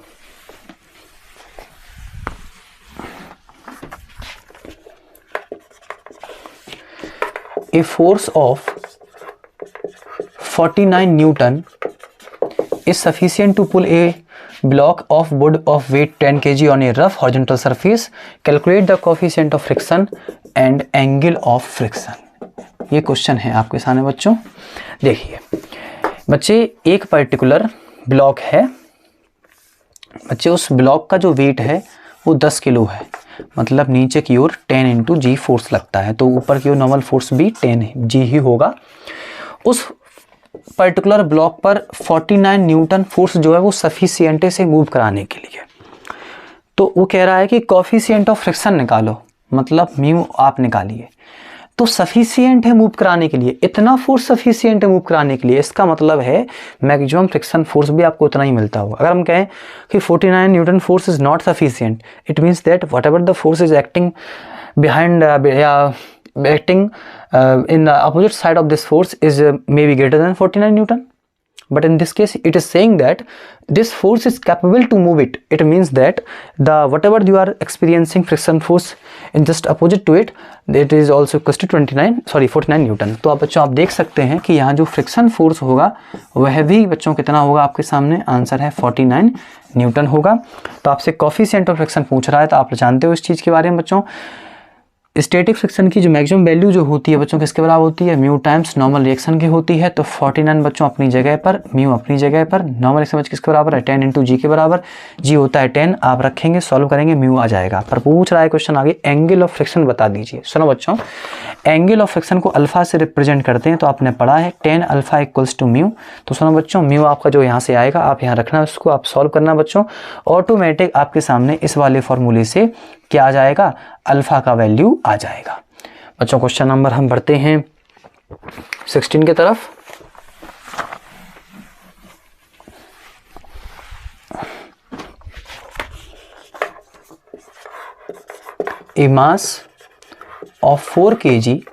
A force of 49 Newton is sufficient to pull a block of wood of weight 10 kg on a rough horizontal surface. Calculate the coefficient of friction and angle of friction. ये क्वेश्चन है आपके सामने बच्चों। देखिए बच्चे, एक पर्टिकुलर ब्लॉक है बच्चे, उस ब्लॉक का जो वेट है वो 10 किलो है, मतलब नीचे की ओर 10 × g फोर्स लगता है, तो ऊपर की ओर नॉर्मल फोर्स भी 10 g ही होगा। उस पर्टिकुलर ब्लॉक पर 49 न्यूटन फोर्स जो है वो सफिशिएंट से मूव कराने के लिए। तो वो कह रहा है कि कोफिशिएंट ऑफ फ्रिक्शन निकालो, मतलब म्यू आप निकालिए। तो सफिशिएंट है मूव कराने के लिए, इतना फोर्स सफिशिएंट है मूव कराने के लिए, इसका मतलब है मैक्सिमम फ्रिक्शन फोर्स भी आपको उतना ही मिलता होगा। अगर हम कहें कि 49 Newton force is not sufficient, it means that what ever the force is acting behind acting in the opposite side of this force is maybe greater than 49 Newton. But in this case it is saying that this force is capable to move it. It means that the whatever you are experiencing friction force in just opposite to it, it is also equals to 49 Newton. तो आप बच्चों आप देख सकते हैं कि यहाँ जो फ्रिक्शन फोर्स होगा वह भी बच्चों कितना होगा, आपके सामने आंसर है 49 न्यूटन होगा। तो आपसे कोफिशिएंट ऑफ फ्रिक्शन पूछ रहा है तो आप जानते हो इस चीज़ के बारे में बच्चों। स्टैटिक फ्रिक्शन की जो मैक्सिमम वैल्यू जो होती है बच्चों किसके बराबर होती है, म्यू टाइम्स नॉर्मल रिएक्शन की होती है। तो 49 बच्चों अपनी जगह पर, म्यू अपनी जगह पर, नॉर्मल रिएक्शन किसके बराबर है 10 इंटू जी के बराबर, जी होता है 10, आप रखेंगे सॉल्व करेंगे म्यू आ जाएगा। पर पूछ रहा है क्वेश्चन आगे एंगल ऑफ फ्रिक्शन बता दीजिए। सुनो बच्चों, एंगल ऑफ फ्रिक्शन को अल्फा से रिप्रेजेंट करते हैं, तो आपने पढ़ा है 10 अल्फा इक्वल्स टू म्यू। तो सुनो बच्चों, म्यू आपका जो यहाँ से आएगा आप यहाँ रखना, उसको आप सॉल्व करना बच्चों, ऑटोमेटिक आपके सामने इस वाले फॉर्मूले से क्या आ जाएगा, अल्फा का वैल्यू आ जाएगा। बच्चों क्वेश्चन नंबर हम बढ़ते हैं 16 की तरफ। A mass of 4 kg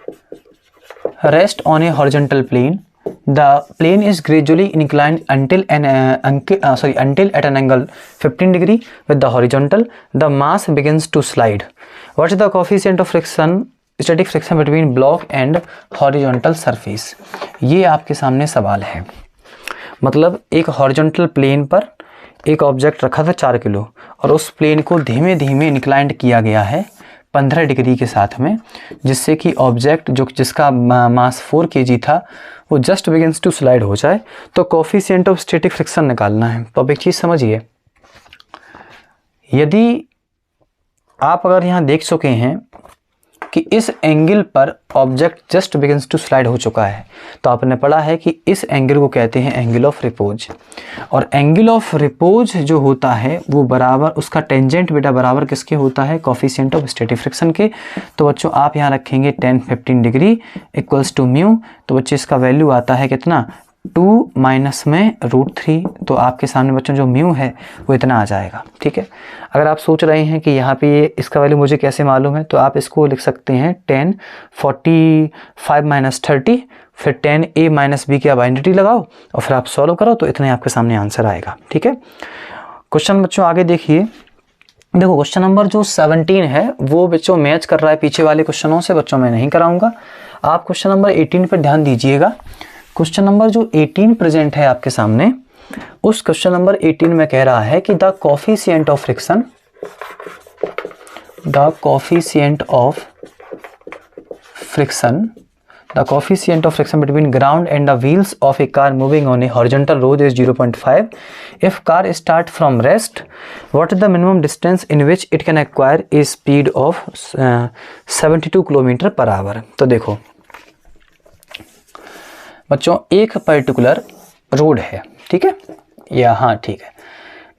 rest on a horizontal plane. The plane is gradually inclined until at an angle 15 degree with the horizontal. The mass begins to slide. What is the coefficient of friction, static friction between block and horizontal surface? ये आपके सामने सवाल है। मतलब एक हॉरिजॉन्टल प्लेन पर एक ऑब्जेक्ट रखा था 4 किलो और उस प्लेन को धीमे धीमे इंक्लाइंड किया गया है 15 डिग्री के साथ में, जिससे कि ऑब्जेक्ट जिसका मास 4 kg था वो जस्ट बिगिंस टू स्लाइड हो जाए। तो कोफिशिएंट ऑफ स्टैटिक फ्रिक्शन निकालना है। तो अब एक चीज़ समझिए, यदि आप अगर यहाँ देख चुके हैं कि इस एंगल पर object just begins to slide हो चुका है, तो आपने पढ़ा है कि इस एंगल को कहते हैं एंगल ऑफ रिपोज। और एंगल ऑफ रिपोज जो होता है वो बराबर उसका टेंजेंट बेटा बराबर किसके होता है, कोफिशिएंट ऑफ स्टैटिक फ्रिक्शन के। तो बच्चों आप यहाँ रखेंगे 10-15 डिग्री इक्वल्स टू म्यू। तो बच्चे इसका वैल्यू आता है कितना, 2 माइनस में √3। तो आपके सामने बच्चों जो म्यू है वो इतना आ जाएगा। ठीक है, अगर आप सोच रहे हैं कि यहाँ पे ये इसका वैल्यू मुझे कैसे मालूम है, तो आप इसको लिख सकते हैं 10 45 माइनस 30, फिर 10 a माइनस बी की आप आइडेंटिटी लगाओ और फिर आप सॉल्व करो, तो इतने आपके सामने आंसर आएगा। ठीक है, क्वेश्चन बच्चों आगे देखिए। देखो क्वेश्चन नंबर जो 17 है वो बच्चों मैच कर रहा है पीछे वाले क्वेश्चनों से। बच्चों मैं नहीं कराऊंगा, आप क्वेश्चन नंबर 18 पर ध्यान दीजिएगा। क्वेश्चन नंबर जो 18 प्रेजेंट है आपके सामने, उस क्वेश्चन नंबर 18 में कह रहा है कि the coefficient of friction, the coefficient of friction between ground and the wheels of a car moving on a horizontal road is 0.5. If car start from rest, what is the minimum distance in which it can acquire a speed of 72 kilometre per hour. तो देखो बच्चों एक पर्टिकुलर रोड है, ठीक है, या हाँ ठीक है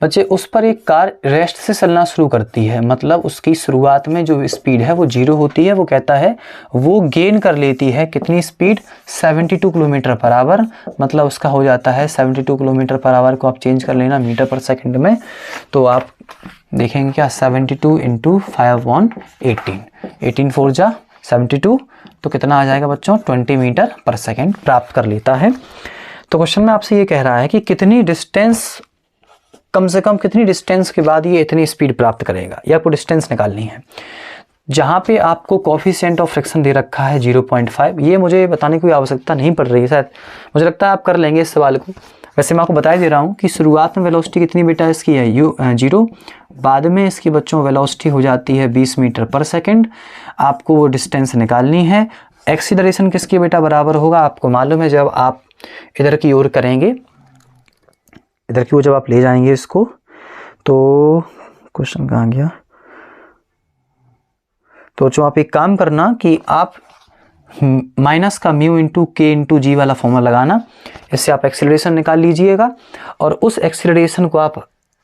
बच्चे, उस पर एक कार रेस्ट से चलना शुरू करती है। मतलब उसकी शुरुआत में जो स्पीड है वो 0 होती है। वो कहता है वो गेन कर लेती है कितनी स्पीड, 72 किलोमीटर पर आवर। मतलब उसका हो जाता है 72 किलोमीटर पर आवर को आप चेंज कर लेना मीटर पर सेकंड में, तो आप देखेंगे क्या 72 इंटू 5/18, 18 4 जा 72, तो कितना आ जाएगा बच्चों 20 मीटर पर सेकेंड प्राप्त कर लेता है। तो क्वेश्चन में आपसे ये कह रहा है कि कितनी डिस्टेंस, कम से कम कितनी डिस्टेंस के बाद ये इतनी स्पीड प्राप्त करेगा, या आपको डिस्टेंस निकालनी है। जहाँ पे आपको कोफिशिएंट ऑफ फ्रिक्शन दे रखा है 0.5, ये मुझे बताने की कोई आवश्यकता नहीं पड़ रही है, शायद मुझे लगता है आप कर लेंगे इस सवाल को। वैसे मैं आपको बता ही दे रहा हूँ कि शुरुआत में वेलोसिटी कितनी बेटा इसकी है 0, बाद में इसकी बच्चों वेलोसिटी हो जाती है 20 मीटर पर सेकेंड। आपको वो डिस्टेंस निकालनी है। एक्सीलरेशन किसके बेटा बराबर होगा, आपको मालूम है, जब आप इधर की ओर करेंगे, इधर की ओर जब आप ले जाएंगे इसको, तो क्वेश्चन कहाँ गया, तो जो आप एक काम करना कि आप माइनस का म्यू इंटू के इंटू जी वाला फॉर्मूला लगाना, इससे आप एक्सीलरेशन निकाल लीजिएगा और उस एक्सीलरेशन को आप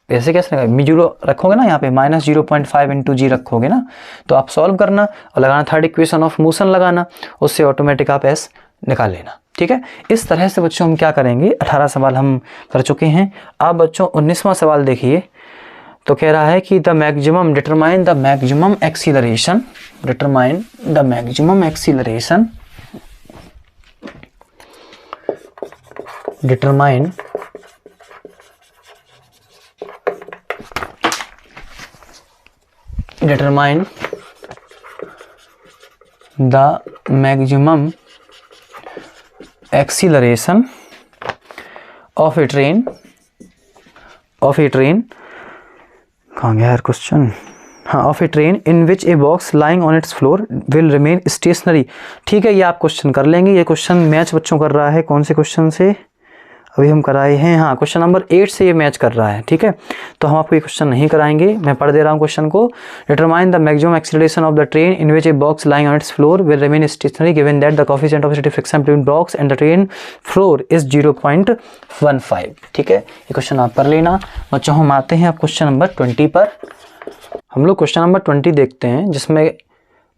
ऐसे कैसे लगाए, जीरो रखोगे ना यहाँ पे, -0.5 इंटू जी रखोगे ना, तो आप सॉल्व करना और लगाना थर्ड इक्वेशन ऑफ मोशन लगाना, उससे ऑटोमेटिक आप एस निकाल लेना। ठीक है, इस तरह से बच्चों हम क्या करेंगे, 18 सवाल हम कर चुके हैं। आप बच्चों 19वां सवाल देखिए, तो कह रहा है कि the maximum determine the maximum acceleration, determine the maximum acceleration, determine determine the maximum acceleration of a train कहाँ गया यार क्वेश्चन, हाँ, of A train in which a box lying on it's floor will remain stationery. ठीक है, ये आप क्वेश्चन कर लेंगे, ये क्वेश्चन मैच बच्चों कर रहा है कौन से क्वेश्चन से अभी हम कराए हैं, हाँ, क्वेश्चन नंबर 8 से ये मैच कर रहा है। ठीक है, तो हम आपको ये क्वेश्चन नहीं कराएंगे, मैं पढ़ दे रहा हूँ क्वेश्चन को। Determine the maximum acceleration of the train in which a box lying on it's floor will remain stationery given that the coefficient of friction between box and the train floor is 0.15। ठीक है, ये क्वेश्चन आप कर लेना। बच्चों हम आते हैं अब क्वेश्चन नंबर 20 पर। हम लोग क्वेश्चन नंबर 20 देखते हैं, जिसमें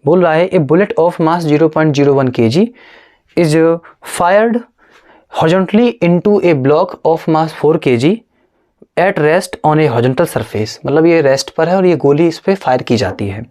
बोल रहा है a bullet of mass 0.01 kg is fired horizontally into a block of mass 4 kg at rest on a horizontal surface। मतलब ये रेस्ट पर है और ये गोली इस पर फायर की जाती है।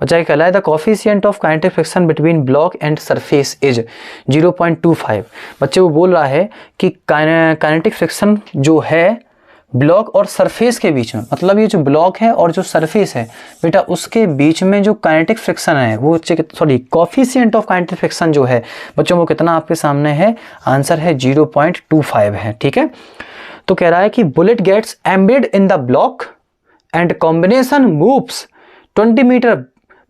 बच्चा ये कहला है the coefficient of kinetic friction between block and surface is 0.25। बच्चे वो बोल रहा है कि काइनेटिक फ्रिक्शन जो है ब्लॉक और सरफेस के बीच में, मतलब ये जो ब्लॉक है और जो सरफेस है बेटा उसके बीच में जो काइनेटिक फ्रिक्शन है वो कोएफिशिएंट ऑफ काइनेटिक फ्रिक्शन जो है बच्चों वो कितना आपके सामने है, आंसर है 0.25 है। ठीक है, तो कह रहा है कि bullet gets embed in the block and combination moves 20 metre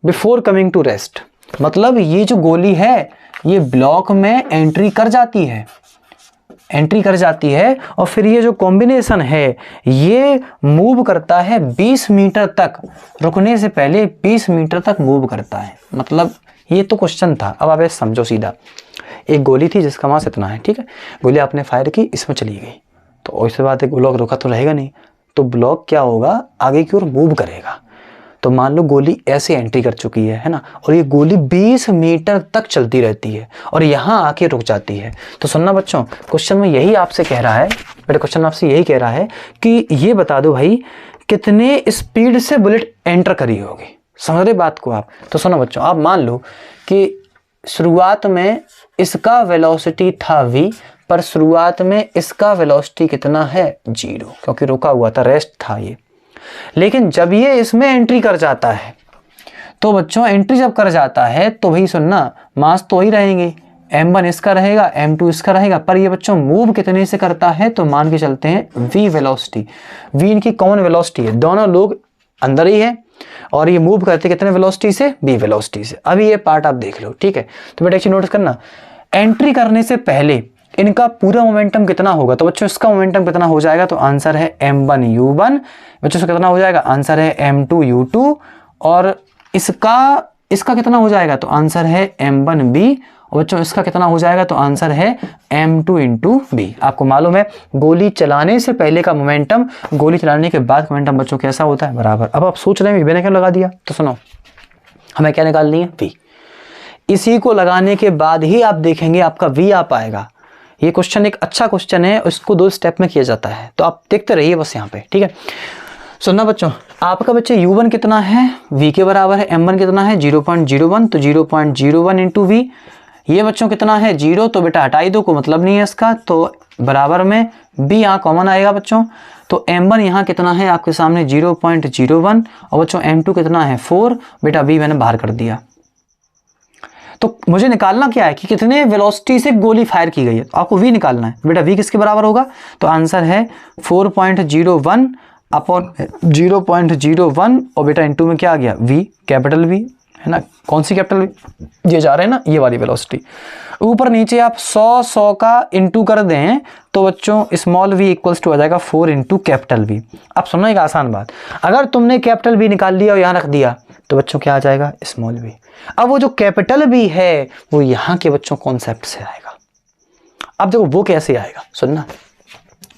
before coming to rest. मतलब ये जो गोली है ये ब्लॉक में एंट्री कर जाती है और फिर ये जो कॉम्बिनेशन है ये मूव करता है 20 मीटर तक, रुकने से पहले 20 मीटर तक मूव करता है। मतलब ये तो क्वेश्चन था, अब आप ऐसे समझो सीधा, एक गोली थी जिसका मास इतना है, ठीक है, गोली आपने फायर की, इसमें चली गई, तो वैसे बात है ब्लॉक रुका तो रहेगा नहीं, तो ब्लॉक क्या होगा, आगे की ओर मूव करेगा। तो मान लो गोली ऐसे एंट्री कर चुकी है ना, और ये गोली 20 मीटर तक चलती रहती है और यहाँ आके रुक जाती है। तो सुनना बच्चों, क्वेश्चन में यही आपसे कह रहा है, मेरे क्वेश्चन आपसे यही कह रहा है कि ये बता दो भाई कितने स्पीड से बुलेट एंटर करी होगी। समझ रहे बात को आप? तो सुनो बच्चों, आप मान लो कि शुरुआत में इसका वेलोसिटी था v, पर शुरुआत में इसका वेलोसिटी कितना है 0, क्योंकि रुका हुआ था, रेस्ट था ये। लेकिन जब ये इसमें एंट्री कर जाता है, तो बच्चों एंट्री जब कर जाता है तो भाई सुनना, मास तो वही रहेंगे, m1 इसका रहेगा, m2 इसका रहेगा, पर ये बच्चों मूव कितने से करता है, तो मान के चलते हैं v वेलोसिटी। v इनकी कॉमन वेलोसिटी है, दोनों लोग अंदर ही है और ये मूव करते कितने वेलोसिटी से, v वेलोसिटी से। अभी ये पार्ट आप देख लो, ठीक है। तो बेटा एक्चुअली नोटिस करना, एंट्री करने से पहले इनका पूरा मोमेंटम कितना होगा, तो बच्चों इसका मोमेंटम कितना हो जाएगा, तो आंसर है m1 u1। बच्चों इसका कितना हो जाएगा, आंसर है m2 u2। और इसका कितना हो जाएगा, तो आंसर है m1 b। और बच्चों इसका कितना हो जाएगा, तो आंसर है m2 इंटू b। आपको मालूम है गोली चलाने से पहले का मोमेंटम, गोली चलाने के बाद मोमेंटम बच्चों कैसा होता है, बराबर। अब आप सोच रहे हैं मैंने क्या लगा दिया, तो सुनो, हमें क्या निकालनी है, v। इसी को लगाने के बाद ही आप देखेंगे आपका v आ पाएगा। ये क्वेश्चन एक अच्छा क्वेश्चन है, इसको 2 स्टेप में किया जाता है, तो आप देखते रहिए बस यहाँ पे, ठीक है। सुनना बच्चों, आपका बच्चे u1 कितना है, v के बराबर है, m1 कितना है 0.01, तो 0.01 इंटू v। ये बच्चों कितना है 0, तो बेटा हटाई दो, को मतलब नहीं है इसका, तो बराबर में b यहाँ कॉमन आएगा बच्चों। तो m1 यहाँ कितना है आपके सामने 0.01, और बच्चों m2 कितना है 4, बेटा b मैंने बाहर कर दिया। तो मुझे निकालना क्या है कि कितने वेलोसिटी से गोली फायर की गई है, तो आपको v निकालना है। बेटा v किसके बराबर होगा, तो आंसर है 4.01 अपॉन 0.01, और बेटा इनटू में क्या आ गया v, कैपिटल V है ना। कौन सी कैपिटल V, ये जा रहे हैं ना, ये वाली वेलोसिटी। ऊपर नीचे आप 100 का इंटू कर दें तो बच्चों स्मॉल v इक्वल्स टू आ जाएगा 4 इंटू कैपिटल V। अब सुनना एक आसान बात, अगर तुमने कैपिटल V निकाल लिया और यहाँ रख दिया तो बच्चों क्या आ जाएगा, स्मॉल v। अब वो जो कैपिटल V है वो यहाँ के बच्चों कॉन्सेप्ट से आएगा। अब देखो वो कैसे आएगा, सुनना,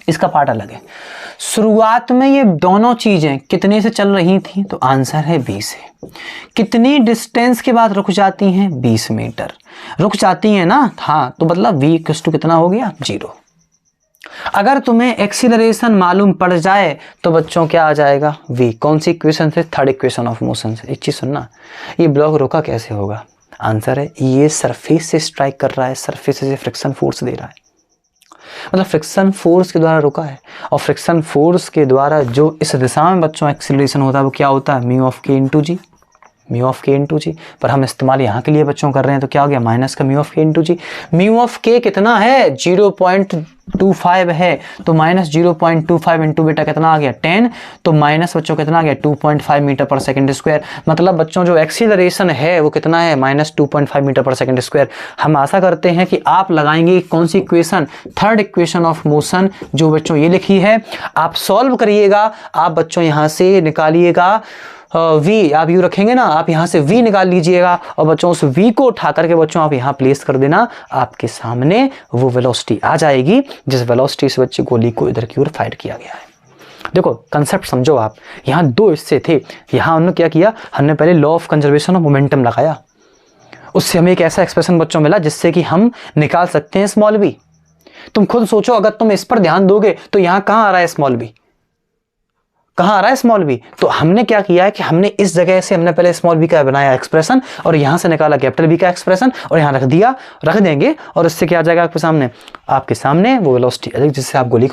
इसका पार्ट अलग है। शुरुआत में ये दोनों चीजें कितने से चल रही थी, तो आंसर है 20 है। कितनी डिस्टेंस के बाद रुक जाती हैं, 20 मीटर रुक जाती हैं ना, हाँ, तो मतलब v इक्वल्स टू कितना हो गया, 0। अगर तुम्हें एक्सीलरेशन मालूम पड़ जाए तो बच्चों क्या आ जाएगा, v। कौन सी इक्वेशन से, थर्ड इक्वेशन ऑफ मोशन से। एक चीज सुनना, ये ब्लॉक रुका कैसे होगा, आंसर है ये सरफेस से स्ट्राइक कर रहा है, सरफेस से फ्रिक्शन फोर्स दे रहा है, मतलब फ्रिक्शन फोर्स के द्वारा रुका है। और फ्रिक्शन फोर्स के द्वारा जो इस दिशा में बच्चों एक्सीलरेशन होता है वो क्या होता है, म्यू ऑफ के इंटू जी, म्यू ऑफ के इंटू जी। पर हम इस्तेमाल यहाँ के लिए बच्चों कर रहे हैं तो क्या हो गया, माइनस का म्यू ऑफ के इंटू जी। म्यू ऑफ के कितना है, 0.25 है, तो माइनस 0.25 इंटू बेटा कितना आ गया, 10, तो माइनस बच्चों कितना आ गया, 2.5 मीटर पर सेकंड स्क्वायर। मतलब बच्चों जो एक्सीलरेशन है वो कितना है, minus 2.5 metre per second square. हम आशा करते हैं कि आप लगाएंगे कौन सी equation, third equation of motion, जो बच्चों ये लिखी है। आप सॉल्व करिएगा, आप बच्चों यहाँ से निकालिएगा v, आप यू रखेंगे ना, आप यहाँ से v निकाल लीजिएगा और बच्चों उस v को उठा करके बच्चों आप यहाँ प्लेस कर देना, आपके सामने वो वेलोसिटी आ जाएगी जिस वेलोसिटी से बच्चे गोली को इधर की ओर फायर किया गया है। देखो कंसेप्ट समझो आप, यहाँ दो हिस्से थे, यहाँ हमने क्या किया, हमने पहले law of conservation of momentum लगाया, उससे हमें एक ऐसा एक्सप्रेशन बच्चों मिला जिससे कि हम निकाल सकते हैं स्मॉल b। तुम खुद सोचो, अगर तुम इस पर ध्यान दोगे तो यहाँ कहाँ आ रहा है स्मॉल b, कहाँ आ रहा है स्मॉल b। तो हमने क्या किया है कि हमने इस जगह से हमने पहले स्मॉल b का बनाया एक्सप्रेशन और यहाँ से निकाला कैपिटल B का एक्सप्रेशन और यहाँ रख देंगे और इससे क्या आ जाएगा आपके सामने वो वेलोसिटी जिससे आप गोली